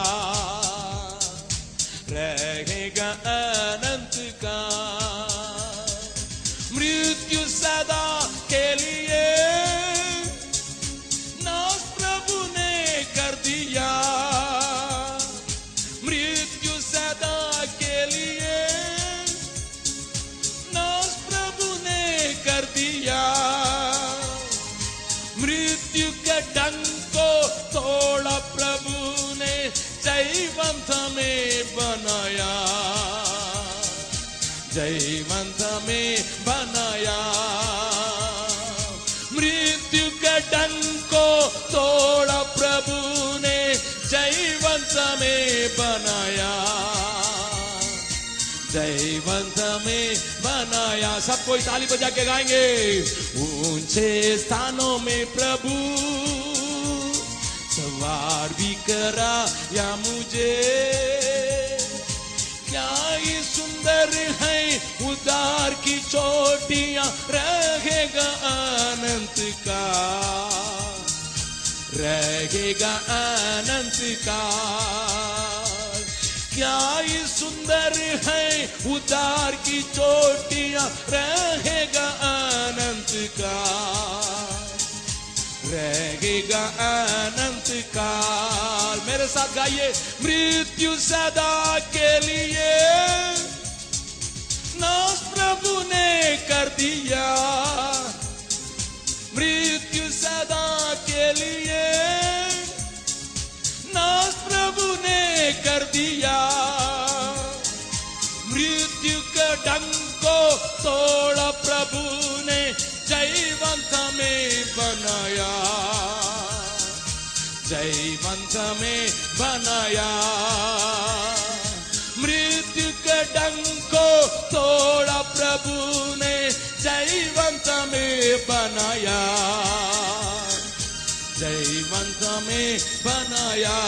रहेगा अनंत का। मृत्यु सदा के लिए नाश प्रभु ने कर दिया, मृत्यु सदा के लिए नाश प्रभु ने कर दिया। मृत्यु के डंक को तोड़ा प्रभु ने, जयवंत में बनाया, जयवंत में बनाया। मृत्यु के डंक को तोड़ा प्रभु ने, जयवंत में बनाया, जयवंत में बनाया। सब कोई ताली बजा के गाएंगे। ऊंचे स्थानों में प्रभु सवार भी कराया मुझे। क्या ये सुंदर है उद्धार की चोटियां, रहेगा अनंत काल, रहेगा अनंत काल। क्या ये सुंदर है उद्धार की चोटियां, रहेगा अनंत काल, रहेगा अनंत काल। मेरे साथ गाइए, मृत्यु सदा के लिए नाश प्रभु ने कर दिया, मृत्यु सदा के लिए नाश प्रभु ने कर दिया। मृत्यु के डंक को तोड़ा प्रभु ने, जयवंत में बनाया, जयवंत में बनाया। मृत्यु के डंक को तोड़ा प्रभु ने, जयवंत में बनाया, जयवंत में बनाया।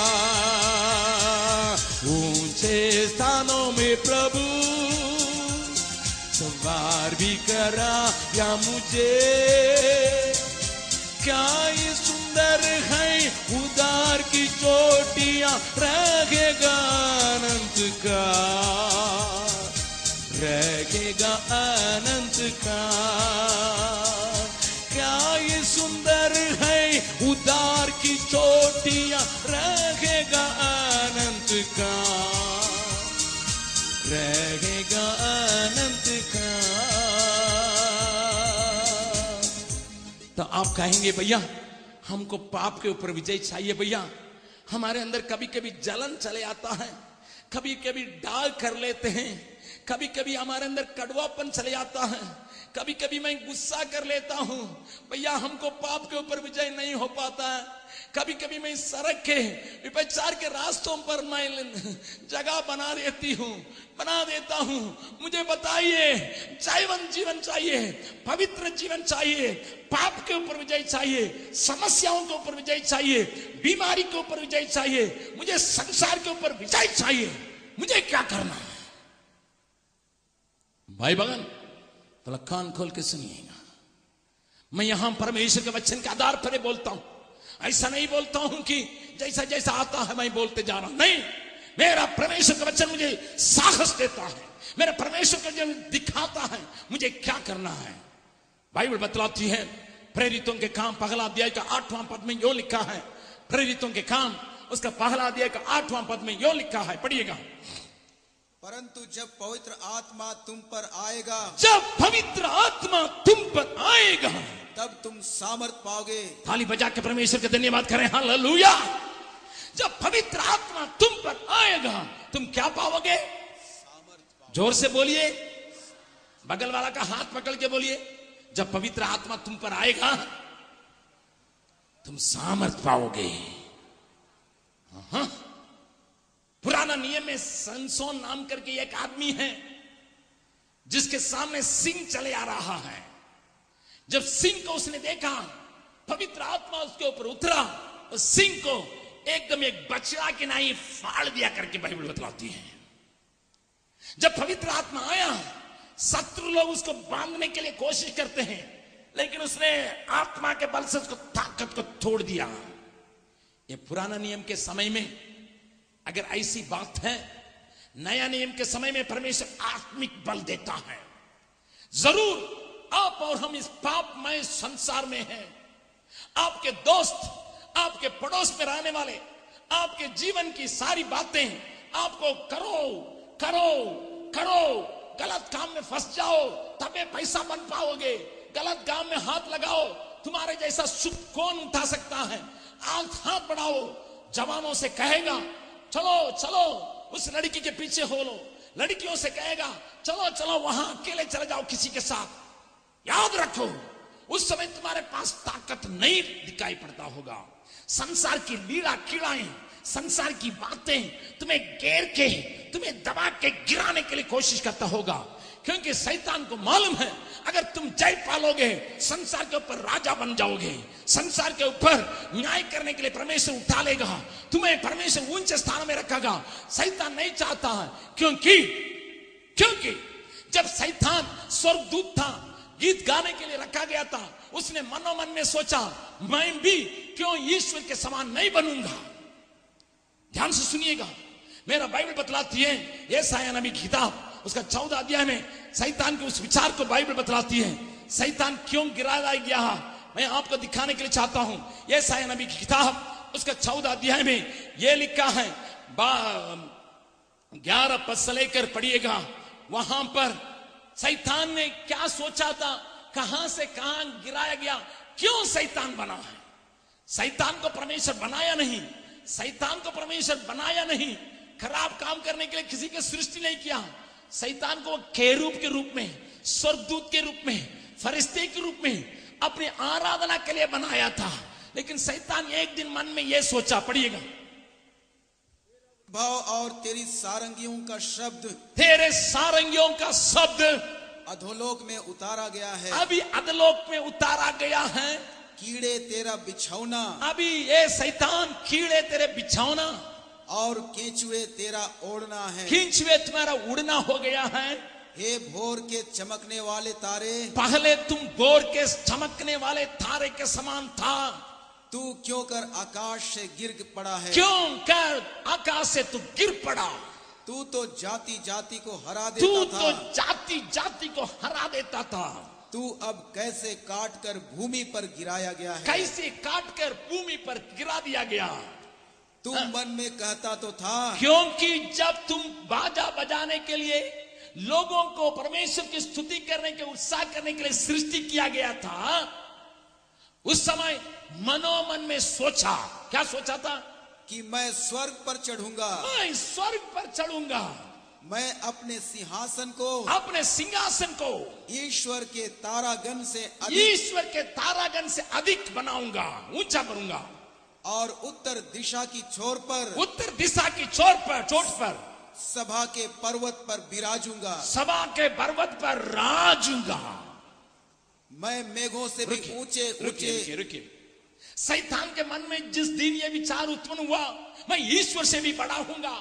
ऊंचे स्थानों में प्रभु सवार भी कराया मुझे। क्या ये सुंदर है उद्धार की चोटियां, रहेगा अनंत काल, रहेगा अनंत काल। क्या ये सुंदर है उद्धार की चोटियां, रहेगा अनंत काल, रहेगा अनंत काल। तो आप कहेंगे भैया हमको पाप के ऊपर विजय चाहिए। भैया हमारे अंदर कभी कभी जलन चले आता है, कभी कभी डाल कर लेते हैं, कभी कभी हमारे अंदर कड़वापन चले आता है, कभी कभी मैं गुस्सा कर लेता हूं। भैया हमको पाप के ऊपर विजय नहीं हो पाता है। कभी कभी मैं सड़क के विपचार के रास्तों पर मैं जगह बना देता हूं। मुझे बताइए, जयवंत जीवन चाहिए, पवित्र जीवन चाहिए, पाप के ऊपर विजय चाहिए, समस्याओं के ऊपर विजय चाहिए, बीमारी के ऊपर विजय चाहिए, मुझे संसार के ऊपर विजय चाहिए। मुझे क्या करना है? भाई बहन तो कान खोल के सुनिएगा। मैं यहां परमेश्वर के वचन के आधार पर बोलता हूं। ऐसा नहीं बोलता हूं कि जैसा जैसा आता है मैं बोलते जा रहा हूं। नहीं, मेरा परमेश्वर का वचन मुझे साहस देता है, मेरा परमेश्वर का वचन दिखाता है मुझे क्या करना है। बाइबल बतलाती है, प्रेरितों के काम पहला अध्याय का 8वां पद में यो लिखा है। प्रेरितों के काम उसका पहला अध्याय का 8वां पद में यो लिखा है, पढ़िएगा। परंतु जब पवित्र आत्मा तुम पर आएगा, जब पवित्र आत्मा तुम पर आएगा, तब तुम सामर्थ पाओगे। ताली बजा के परमेश्वर का धन्यवाद करें, हालेलुया। जब पवित्र आत्मा तुम पर आएगा तुम क्या पाओगे? जोर से बोलिए, बगल वाला का हाथ पकड़ के बोलिए, जब पवित्र आत्मा तुम पर आएगा तुम सामर्थ पाओगे। पुराना नियम में संसोन नाम करके एक आदमी है जिसके सामने सिंह चले आ रहा है। जब सिंह को उसने देखा, पवित्र आत्मा उसके ऊपर उतरा और सिंह को एकदम एक बछड़ा की नाई फाड़ दिया करके बाइबल बतलाती है। जब पवित्र आत्मा आया, शत्रु लोग उसको बांधने के लिए कोशिश करते हैं, लेकिन उसने आत्मा के बल से उसको ताकत को तोड़ दिया। ये पुराना नियम के समय में अगर ऐसी बात है, नया नियम के समय में परमेश्वर आत्मिक बल देता है। जरूर आप और हम इस पापमय संसार में हैं। आपके दोस्त, आपके पड़ोस में रहने वाले, आपके जीवन की सारी बातें आपको करो गलत काम में फंस जाओ तबे पैसा बन पाओगे, गलत काम में हाथ लगाओ तुम्हारे जैसा सुख कौन उठा सकता है, हाथ बढ़ाओ, जवानों से कहेगा चलो चलो उस लड़की के पीछे हो लो, लड़कियों से कहेगा चलो चलो वहां अकेले चले जाओ किसी के साथ। याद रखो, उस समय तुम्हारे पास ताकत नहीं दिखाई पड़ता होगा। संसार की लीला कीड़ाएं, संसार की बातें तुम्हें घेर के, तुम्हें दबा के गिराने के लिए कोशिश करता होगा। क्योंकि शैतान को मालूम है अगर तुम जय पालोगे संसार के ऊपर राजा बन जाओगे, संसार के ऊपर न्याय करने के लिए परमेश्वर उठा लेगा, तुम्हें परमेश्वर ऊंचे स्थान में रखेगा। शैतान नहीं चाहता है, क्योंकि जब शैतान स्वर्गदूत था, गीत गाने के लिए रखा गया था, उसने मनोमन में सोचा मैं भी क्यों ईश्वर के समान नहीं बनूंगा। ध्यान से सुनिएगा, मेरा बाइबल बतलाती है, यशायाह नबी की किताब उसका 14 अध्याय में शैतान के उस विचार को बाइबल बतलाती है, शैतान क्यों गिराया गया है। मैं आपको दिखाने के लिए चाहता हूं। यशायाह नबी की किताब उसका 14 अध्याय में यह लिखा है, 11 पद से लेकर पढ़िएगा। वहां पर शैतान ने क्या सोचा था, कहां से कहां गिराया गया, क्यों शैतान बना है। शैतान को परमेश्वर बनाया नहीं, शैतान को परमेश्वर बनाया नहीं खराब काम करने के लिए, किसी की सृष्टि नहीं किया। शैतान को केरूब के रूप में, स्वर्गदूत के रूप में, फरिश्ते के रूप में अपनी आराधना के लिए बनाया था। लेकिन शैतान एक दिन मन में यह सोचा, पढ़िएगा, भाव और तेरी सारंगियों का शब्द, तेरे सारंगियों का शब्द अधोलोक में उतारा गया है, अभी अधोलोक में उतारा गया है। कीड़े तेरा बिछौना, अभी ये शैतान कीड़े तेरे बिछौना और केंचुए तेरा ओढ़ना है। केंचुए तुम्हारा उड़ना हो गया है। हे भोर के चमकने वाले तारे, पहले तुम भोर के चमकने वाले तारे के समान था, तू क्यों कर आकाश से गिर पड़ा है, क्यों कर आकाश से तू गिर पड़ा। तू तो जाति जाति को हरा तू देता तो था, जाति जाति को हरा देता था। तू अब कैसे काट कर भूमि पर गिराया गया है, कैसे काट कर भूमि पर गिरा दिया गया। तू मन में कहता तो था, क्योंकि जब तुम बाजा बजाने के लिए, लोगों को परमेश्वर की स्तुति करने के, उत्साह करने के लिए सृष्टि किया गया था, उस समय मनोमन में सोचा, क्या सोचा था, कि मैं स्वर्ग पर चढ़ूंगा, मैं स्वर्ग पर चढ़ूंगा, मैं अपने सिंहासन को, अपने सिंहासन को ईश्वर के तारागण से अधिक, ईश्वर के तारागण से अधिक बनाऊंगा, ऊंचा करूंगा, और उत्तर दिशा की छोर पर, उत्तर दिशा की चोट पर सभा के पर्वत पर विराजूंगा, सभा के पर्वत पर राजूंगा। मैं मेघों से भी ऊंचे ऊंचे। रुकिए। शैतान के मन में जिस दिन ये विचार उत्पन्न हुआ, मैं ईश्वर से भी बड़ा हूंगा,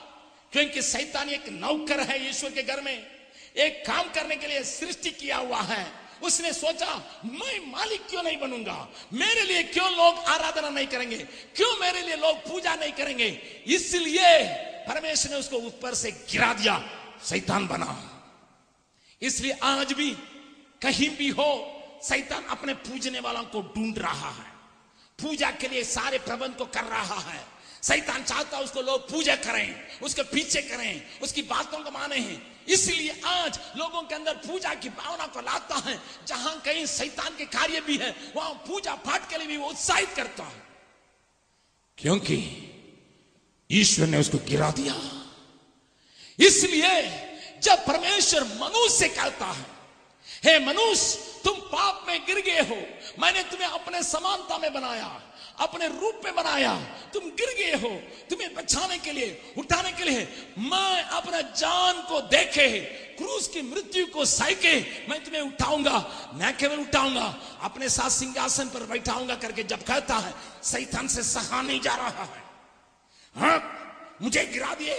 क्योंकि शैतान एक नौकर है ईश्वर के घर में, एक काम करने के लिए सृष्टि किया हुआ है। उसने सोचा मैं मालिक क्यों नहीं बनूंगा, मेरे लिए क्यों लोग आराधना नहीं करेंगे, क्यों मेरे लिए लोग पूजा नहीं करेंगे। इसलिए परमेश्वर ने उसको ऊपर से गिरा दिया, शैतान बना। इसलिए आज भी कहीं भी हो, शैतान अपने पूजने वालों को ढूंढ रहा है, पूजा के लिए सारे प्रबंध को कर रहा है। शैतान चाहता है उसको लोग पूजा करें, उसके पीछे करें, उसकी बातों को माने हैं। इसलिए आज लोगों के अंदर पूजा की भावना को लाता है। जहां कहीं शैतान के कार्य भी है, वहां पूजा पाठ के लिए भी वो उत्साहित करता है, क्योंकि ईश्वर ने उसको गिरा दिया। इसलिए जब परमेश्वर मनुष्य से कहता है, हे मनुष्य तुम पाप में गिर गए हो, मैंने तुम्हें अपने समानता में बनाया, अपने रूप में बनाया, तुम गिर गए हो, तुम्हें बचाने के लिए, उठाने के लिए मैं अपना जान को देखे, क्रूस की मृत्यु को सह मैं तुम्हें उठाऊंगा, मैं केवल उठाऊंगा, अपने साथ सिंहासन पर बैठाऊंगा करके जब कहता है, शैतान से सहा नहीं जा रहा है। हाँ, मुझे गिरा दिए,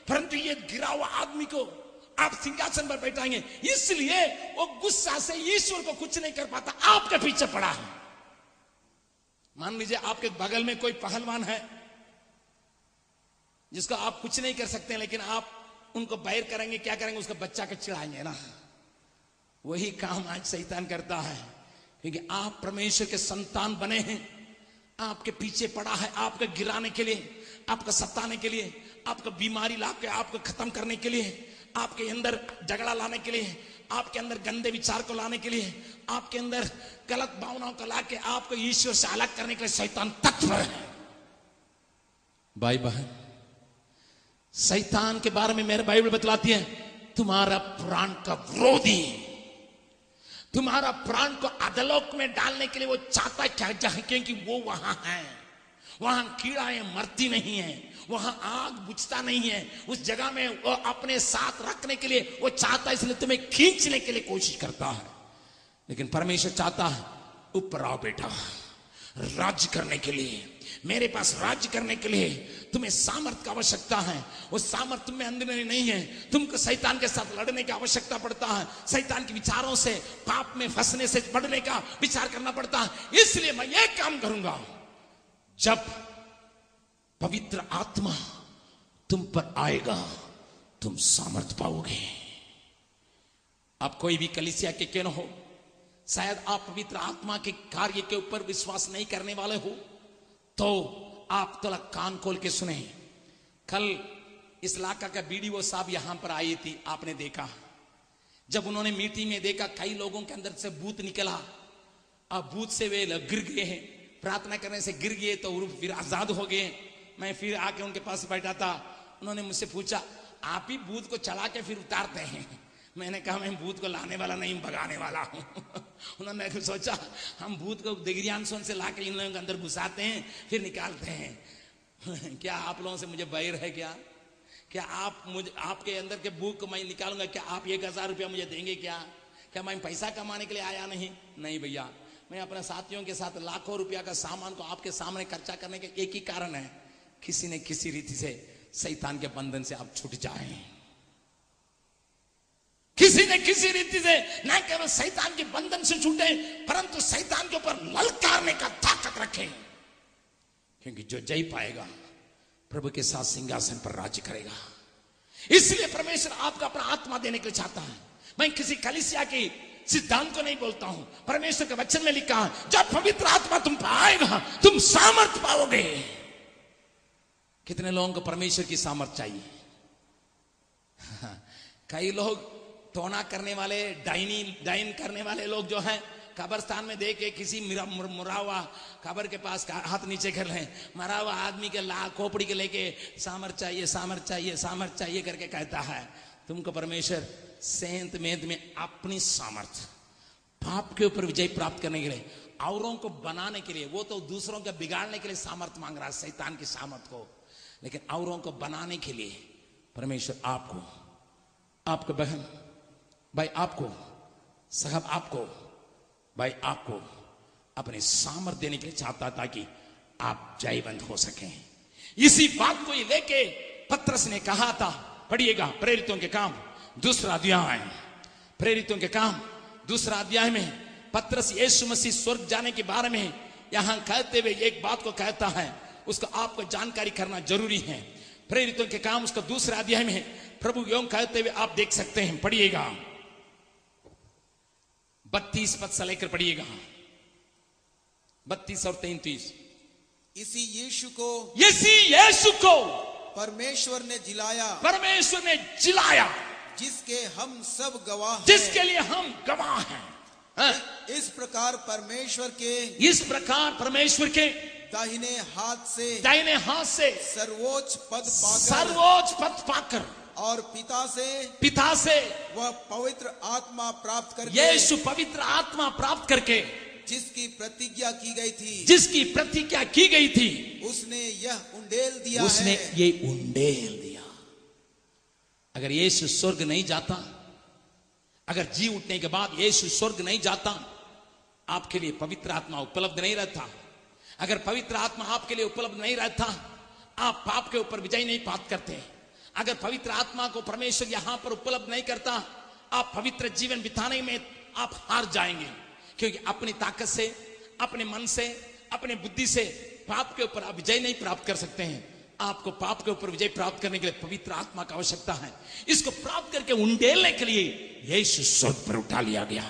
परंतु ये गिरा हुआ आदमी को आप सिंहासन पर बैठाएंगे। इसलिए वो गुस्सा से ईश्वर को कुछ नहीं कर पाता, आपके पीछे पड़ा है। मान लीजिए आपके बगल में कोई पहलवान है जिसको आप कुछ नहीं कर सकते, लेकिन आप उनको बैर करेंगे, क्या करेंगे, उसका बच्चा को चिढ़ाएंगे ना। वही काम आज शैतान करता है, क्योंकि आप परमेश्वर के संतान बने हैं, आपके पीछे पड़ा है, आपको गिराने के लिए, आपको सताने के लिए, आपको बीमारी लाके आपको खत्म करने के लिए, आपके अंदर झगड़ा लाने के लिए, आपके अंदर गंदे विचार को लाने के लिए, आपके अंदर गलत भावनाओं को लाके आपको ईश्वर से अलग करने के लिए शैतान तत्पर है। भाई बहन, शैतान के बारे में मेरे बाइबल बतलाती है, तुम्हारा प्राण का विरोधी, तुम्हारा प्राण को अधोलोक में डालने के लिए वो चाहता क्या, क्योंकि वो वहां है, वहां कीड़ाएं मरती नहीं है, वहां आग बुझता नहीं है। उस जगह में वो अपने साथ रखने के लिए वो चाहता है, इसलिए तुम्हें खींचने के लिए कोशिश करता है। लेकिन परमेश्वर चाहता है ऊपर आओ बेटा, राज्य करने के लिए, मेरे पास राज्य करने के लिए तुम्हें सामर्थ की आवश्यकता है। वो सामर्थ तुम्हें अंदर नहीं है। तुमको शैतान के साथ लड़ने की आवश्यकता पड़ता है, शैतान के विचारों से, पाप में फंसने से बढ़ने का विचार करना पड़ता है। इसलिए मैं ये काम करूंगा, जब पवित्र आत्मा तुम पर आएगा तुम सामर्थ पाओगे। आप कोई भी कलीसिया के क्यों न हो, शायद आप पवित्र आत्मा के कार्य के ऊपर विश्वास नहीं करने वाले हो, तो आप थोड़ा कान खोल के सुने। कल इस इलाका का बीडीओ साहब यहां पर आई थी, आपने देखा। जब उन्होंने मीटिंग में देखा कई लोगों के अंदर से भूत निकला, अब भूत से वे गिर गए हैं, प्रार्थना करने से गिर गए तो फिर आजाद हो गए। मैं फिर आके उनके पास बैठा था, उन्होंने मुझसे पूछा आप ही भूत को चढ़ा के फिर उतारते हैं? मैंने कहा मैं भूत को लाने वाला नहीं, भगाने वाला हूं। उन्होंने सोचा हम भूत को दिग्रियांशों से लाके इन लोगों के अंदर घुसाते हैं फिर निकालते हैं। क्या आप लोगों से मुझे बैर है? क्या आप मुझे, आपके अंदर के भूत को मैं निकालूंगा, क्या आप 1000 रुपया मुझे देंगे? क्या मैं पैसा कमाने के लिए आया नहीं भैया, मैं अपने साथियों के साथ लाखों रुपया का सामान को आपके सामने खर्चा करने के एक ही कारण है, किसी न किसी रीति से शैतान के बंधन से आप छूट जाएं। किसी न किसी रीति से न केवल शैतान के बंधन से छूटे, परंतु शैतान के ऊपर ललकारने का ताकत रखें, क्योंकि जो जय पाएगा प्रभु के साथ सिंहासन पर राज्य करेगा। इसलिए परमेश्वर आपको अपना आत्मा देने के लिए चाहता है। मैं किसी कलीसिया के सिद्धांत को नहीं बोलता हूं, परमेश्वर के वचन में लिखा है जब पवित्र आत्मा तुम पर आएगा तुम सामर्थ पाओगे। कितने लोगों को परमेश्वर की सामर्थ चाहिए? कई लोग टोना करने वाले, डाइन करने वाले लोग जो हैं, कब्रस्तान में देख के किसी मरा हुआ कब्र के पास हाथ नीचे कर रहे, मरा हुआ आदमी के खोपड़ी के लेके सामर्थ चाहिए, सामर्थ चाहिए, सामर्थ चाहिए करके कहता है। तुमको परमेश्वर सेंत मेंत में अपनी सामर्थ, पाप के ऊपर विजय प्राप्त करने के लिए, औरों को बनाने के लिए, वो तो दूसरों को बिगाड़ने के लिए सामर्थ मांग रहा है, शैतान की सामर्थ को, लेकिन औरों को बनाने के लिए परमेश्वर आपको, आपको बहन भाई, आपको साहब, आपको भाई, आपको अपने सामर्थ देने के लिए चाहता ताकि आप जयवंत हो सकें। इसी बात को लेके पतरस ने कहा था, पढ़िएगा प्रेरितों के काम 2 अध्याय, प्रेरितों के काम 2 अध्याय में पतरस यीशु मसीह स्वर्ग जाने के बारे में यहां कहते हुए एक बात को कहता है, उसको आपको जानकारी करना जरूरी है। प्रेरितों के काम उसका 2 अध्याय में प्रभु योग कहते हुए आप देख सकते हैं, पढ़िएगा 32 पद से लेकर पढ़िएगा 32 और 33। इसी यीशु को परमेश्वर ने जिलाया, जिसके हम सब गवाह हैं, जिसके लिए हम गवाह हैं। इस प्रकार परमेश्वर के दाहिने हाथ से सर्वोच्च पद पाकर और पिता से वह पवित्र आत्मा प्राप्त करके, यीशु पवित्र आत्मा प्राप्त करके जिसकी प्रतिज्ञा की गई थी उसने यह उंडेल दिया, उसने ये उंडेल दिया। अगर यीशु स्वर्ग नहीं जाता, अगर जी उठने के बाद यीशु स्वर्ग नहीं जाता, आपके लिए पवित्र आत्मा उपलब्ध नहीं रहता। अगर पवित्र आत्मा आपके लिए उपलब्ध नहीं रहता, आप पाप के ऊपर विजय नहीं प्राप्त करते। अगर पवित्र आत्मा को परमेश्वर यहां पर उपलब्ध नहीं करता, आप पवित्र जीवन बिताने में आप हार जाएंगे, क्योंकि अपनी ताकत से, अपने मन से, अपने बुद्धि से पाप के ऊपर आप विजय नहीं प्राप्त कर सकते हैं। आपको पाप के ऊपर विजय प्राप्त करने के लिए पवित्र आत्मा की आवश्यकता है। इसको प्राप्त करके उंडेलने के लिए यीशु स्वर्ग पर उठा लिया गया।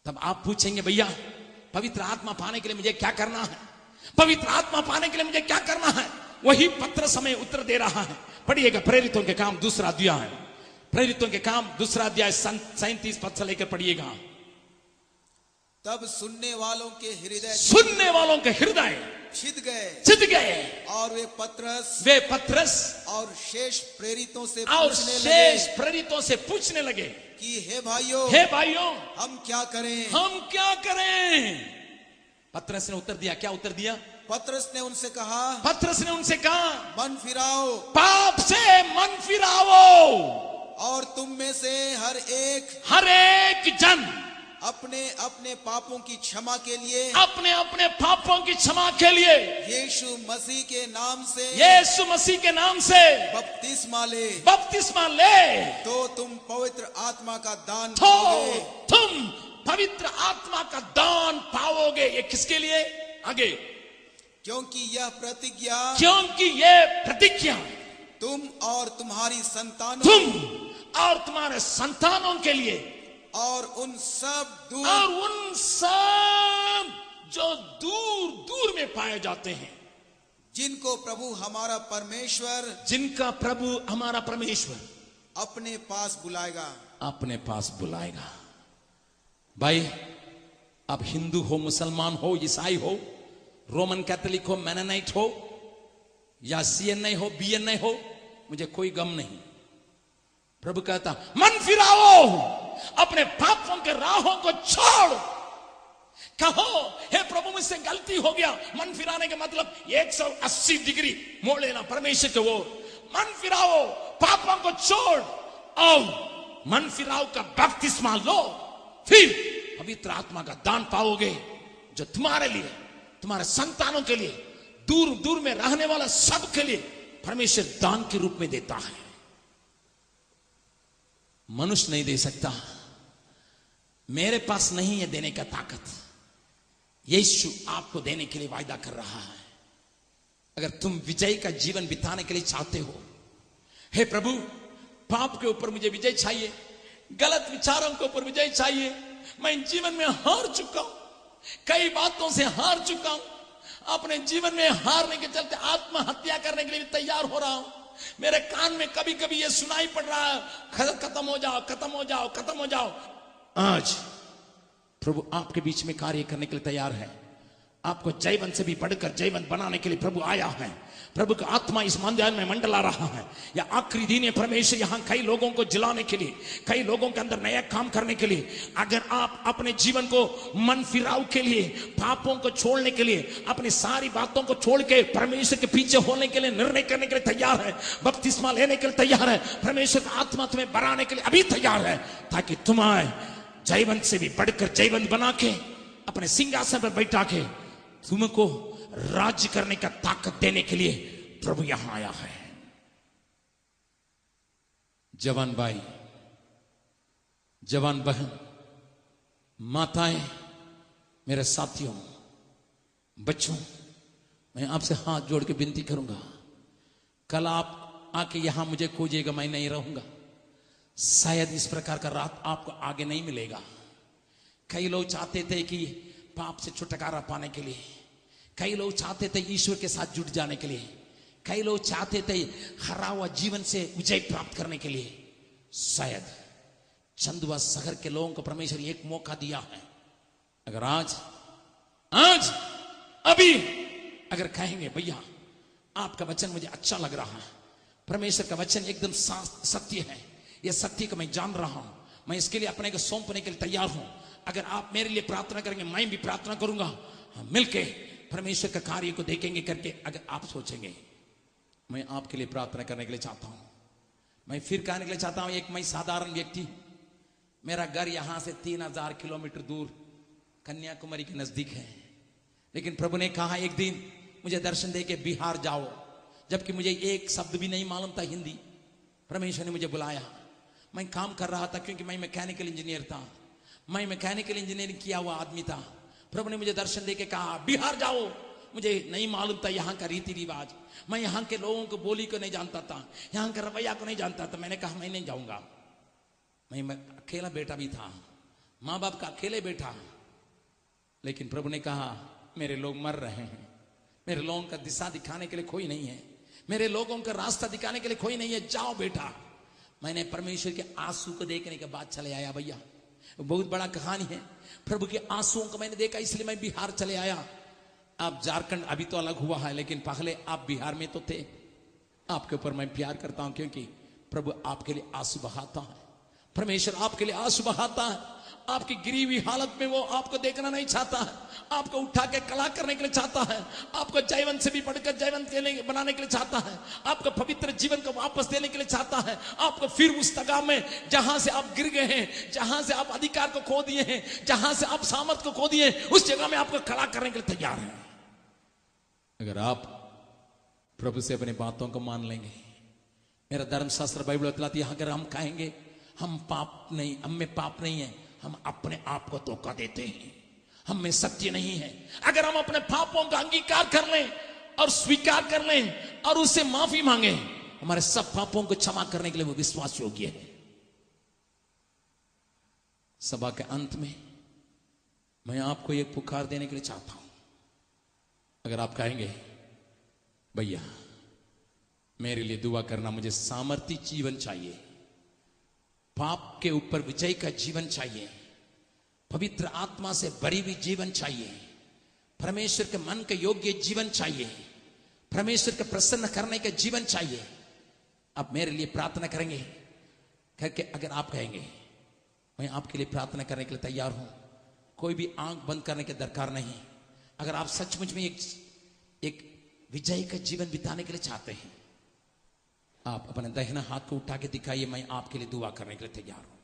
तब आप पूछेंगे भैया पवित्र आत्मा पाने के लिए मुझे क्या करना है? पवित्र आत्मा पाने के लिए मुझे क्या करना है? वही पतरस हमें उत्तर दे रहा है। पढ़िएगा प्रेरितों के काम 2 अध्याय, प्रेरितों के काम 2 अध्याय 37 पद से लेकर पढ़िएगा। तब सुनने वालों के हृदय छिद गए और वे पतरस और शेष प्रेरितों से पूछने लगे कि हे भाइयों हम क्या करें? पतरस ने उत्तर दिया, क्या उत्तर दिया? पतरस ने उनसे कहा, पतरस ने उनसे कहा, मन फिराओ पाप से मन फिराओ और तुम में से हर एक जन अपने अपने पापों की क्षमा के लिए, अपने अपने पापों की क्षमा के लिए यीशु मसीह के नाम से, यीशु मसीह के नाम से बपतिस्मा ले, तो तुम पवित्र आत्मा का दान तो पाओगे। तुम पवित्र आत्मा का दान पाओगे। ये किसके लिए? आगे, क्योंकि यह प्रतिज्ञा क्योंकि ये प्रतिज्ञा तुम और तुम्हारी संतानों, तुम और तुम्हारे संतानों के लिए, और उन सब जो दूर दूर में पाए जाते हैं, जिनको प्रभु हमारा परमेश्वर, जिनका प्रभु हमारा परमेश्वर अपने पास बुलाएगा, अपने पास बुलाएगा। भाई, अब हिंदू हो, मुसलमान हो, ईसाई हो, रोमन कैथोलिक हो, मेनोनाइट हो, या सीएनआई हो, बीएनआई हो, मुझे कोई गम नहीं। प्रभु कहता, मन फिराओ, अपने पापों के राहों को छोड़। कहो, हे प्रभु मुझसे गलती हो गया। मन फिराने का मतलब 180 डिग्री मोड़ लेना परमेश्वर के ओर। मन फिराओ, पापों को छोड़ और मन फिराओ का बपतिस्मा लो, फिर पवित्र आत्मा का दान पाओगे, जो तुम्हारे लिए, तुम्हारे संतानों के लिए, दूर दूर में रहने वाला सब के लिए परमेश्वर दान के रूप में देता है। मनुष्य नहीं दे सकता। मेरे पास नहीं है देने का ताकत। यीशु आपको देने के लिए वायदा कर रहा है। अगर तुम विजय का जीवन बिताने के लिए चाहते हो, हे प्रभु, पाप के ऊपर मुझे विजय चाहिए, गलत विचारों के ऊपर विजय चाहिए। मैं जीवन में हार चुका हूं, कई बातों से हार चुका हूं, अपने जीवन में हारने के चलते आत्महत्या करने के लिए तैयार हो रहा हूं। मेरे कान में कभी कभी ये सुनाई पड़ रहा है, खत्म हो जाओ, खत्म हो जाओ, खत्म हो जाओ। आज प्रभु आपके बीच में कार्य करने के लिए तैयार है। आपको जयवंत से भी बढ़कर जयवंत बनाने के लिए प्रभु आया है। प्रभु का आत्मा इस मंदिर में मंडला रहा है। या आखिरी दिन है, परमेश्वर यहां कई लोगों को जिलाने के लिए, कई लोगों के अंदर नया काम करने के लिए, अगर आप अपने जीवन को मन फिराव के लिए, पापों को छोड़ने के लिए, अपनी सारी बातों को छोड़ के परमेश्वर के पीछे होने के लिए निर्णय करने के लिए तैयार है, बपतिस्मा लेने के लिए तैयार है, परमेश्वर का आत्मा तुम्हें बढ़ाने के लिए अभी तैयार है, ताकि तुम्हें जयवंत से भी बढ़कर जयवंत बना के अपने सिंहासन पर बैठा के तुमको राज्य करने का ताकत देने के लिए प्रभु यहां आया है। जवान भाई, जवान बहन, माताएं, मेरे साथियों, बच्चों, मैं आपसे हाथ जोड़ के विनती करूंगा, कल आप आके यहां मुझे खोजिएगा, मैं नहीं रहूंगा। शायद इस प्रकार का रात आपको आगे नहीं मिलेगा। कई लोग चाहते थे कि पाप से छुटकारा पाने के लिए, कई लोग चाहते थे ईश्वर के साथ जुट जाने के लिए, कई लोग चाहते थे हरा हुआ जीवन से विजय प्राप्त करने के लिए। शायद चंदुआ शहर के लोगों को परमेश्वर एक मौका दिया है। अगर आज अभी अगर कहेंगे, भैया आपका वचन मुझे अच्छा लग रहा है, परमेश्वर का वचन एकदम सत्य है, यह सत्य को मैं जान रहा हूं, मैं इसके लिए अपने को सौंपने के लिए तैयार हूं, अगर आप मेरे लिए प्रार्थना करेंगे, मैं भी प्रार्थना करूंगा, हम मिलके परमेश्वर का कार्य को देखेंगे करके अगर आप सोचेंगे, मैं आपके लिए प्रार्थना करने के लिए चाहता हूं। मैं फिर कहने के लिए चाहता हूं, एक मैं साधारण व्यक्ति, मेरा घर यहां से 3000 किलोमीटर दूर कन्याकुमारी के नजदीक है, लेकिन प्रभु ने कहा एक दिन मुझे दर्शन दे के बिहार जाओ, जबकि मुझे एक शब्द भी नहीं मालूम था हिंदी। परमेश्वर ने मुझे बुलाया, मैं काम कर रहा था क्योंकि मैं मैकेनिकल इंजीनियर था, मैं मैकेनिकल इंजीनियरिंग किया हुआ आदमी था। प्रभु ने मुझे दर्शन देके कहा बिहार जाओ। मुझे नहीं मालूम था यहाँ का रीति रिवाज, मैं यहाँ के लोगों को बोली को नहीं जानता था, यहाँ का रवैया को नहीं जानता था। मैंने कहा मैं नहीं जाऊंगा, मैं अकेला बेटा भी था, माँ बाप का अकेले बेटा। लेकिन प्रभु ने कहा मेरे लोग मर रहे हैं, मेरे लोगों का दिशा दिखाने के लिए कोई नहीं है, मेरे लोगों का रास्ता दिखाने के लिए कोई नहीं है, जाओ बेटा। मैंने परमेश्वर के आंसू को देखने के बाद चले आया। भैया बहुत बड़ा कहानी है, प्रभु के आंसुओं को मैंने देखा, इसलिए मैं बिहार चले आया। आप झारखंड अभी तो अलग हुआ है, लेकिन पहले आप बिहार में तो थे। आपके ऊपर मैं प्यार करता हूं क्योंकि प्रभु आपके लिए आंसू बहाता है, परमेश्वर आपके लिए आंसू बहाता है, आपकी गिरी हुई हालत में वो आपको देखना नहीं चाहता है, आपको उठा के कला करने के लिए चाहता है, आपको जयवंत से भी बढ़कर जयवंत बनाने के लिए चाहता है, आपको पवित्र जीवन को वापस देने के लिए चाहता है, आपको फिर उस जगह में जहां से आप गिर गए हैं, जहां से आप अधिकार को खो दिए हैं, जहां से आप सामर्थ को खो दिए हैं, उस जगह में आपको खड़ा करने के लिए तैयार है। अगर आप प्रभु से अपनी बातों को मान लेंगे, मेरा धर्मशास्त्र बाइबल बतलाती है, अगर हम कहेंगे हम पाप नहीं, हम में पाप नहीं है, हम अपने आप को धोखा देते हैं, हम में सत्य नहीं है। अगर हम अपने पापों का अंगीकार कर लें और स्वीकार कर लें और उससे माफी मांगे, हमारे सब पापों को क्षमा करने के लिए वो विश्वास योग्य है। सभा के अंत में मैं आपको एक पुकार देने के लिए चाहता हूं। अगर आप कहेंगे भैया मेरे लिए दुआ करना, मुझे सामर्थ्य जीवन चाहिए, पाप के ऊपर विजय का जीवन चाहिए, पवित्र आत्मा से भरी हुई जीवन चाहिए, परमेश्वर के मन के योग्य जीवन चाहिए, परमेश्वर के प्रसन्न करने का जीवन चाहिए, आप मेरे लिए प्रार्थना करेंगे करके अगर आप कहेंगे मैं आपके लिए प्रार्थना करने के लिए तैयार हूं, कोई भी आंख बंद करने की दरकार नहीं। अगर आप सचमुच में एक विजय का जीवन बिताने के लिए चाहते हैं, आप अपने दाहिना हाथ को उठा के दिखाइए, मैं आपके लिए दुआ करने के लिए तैयार हूं।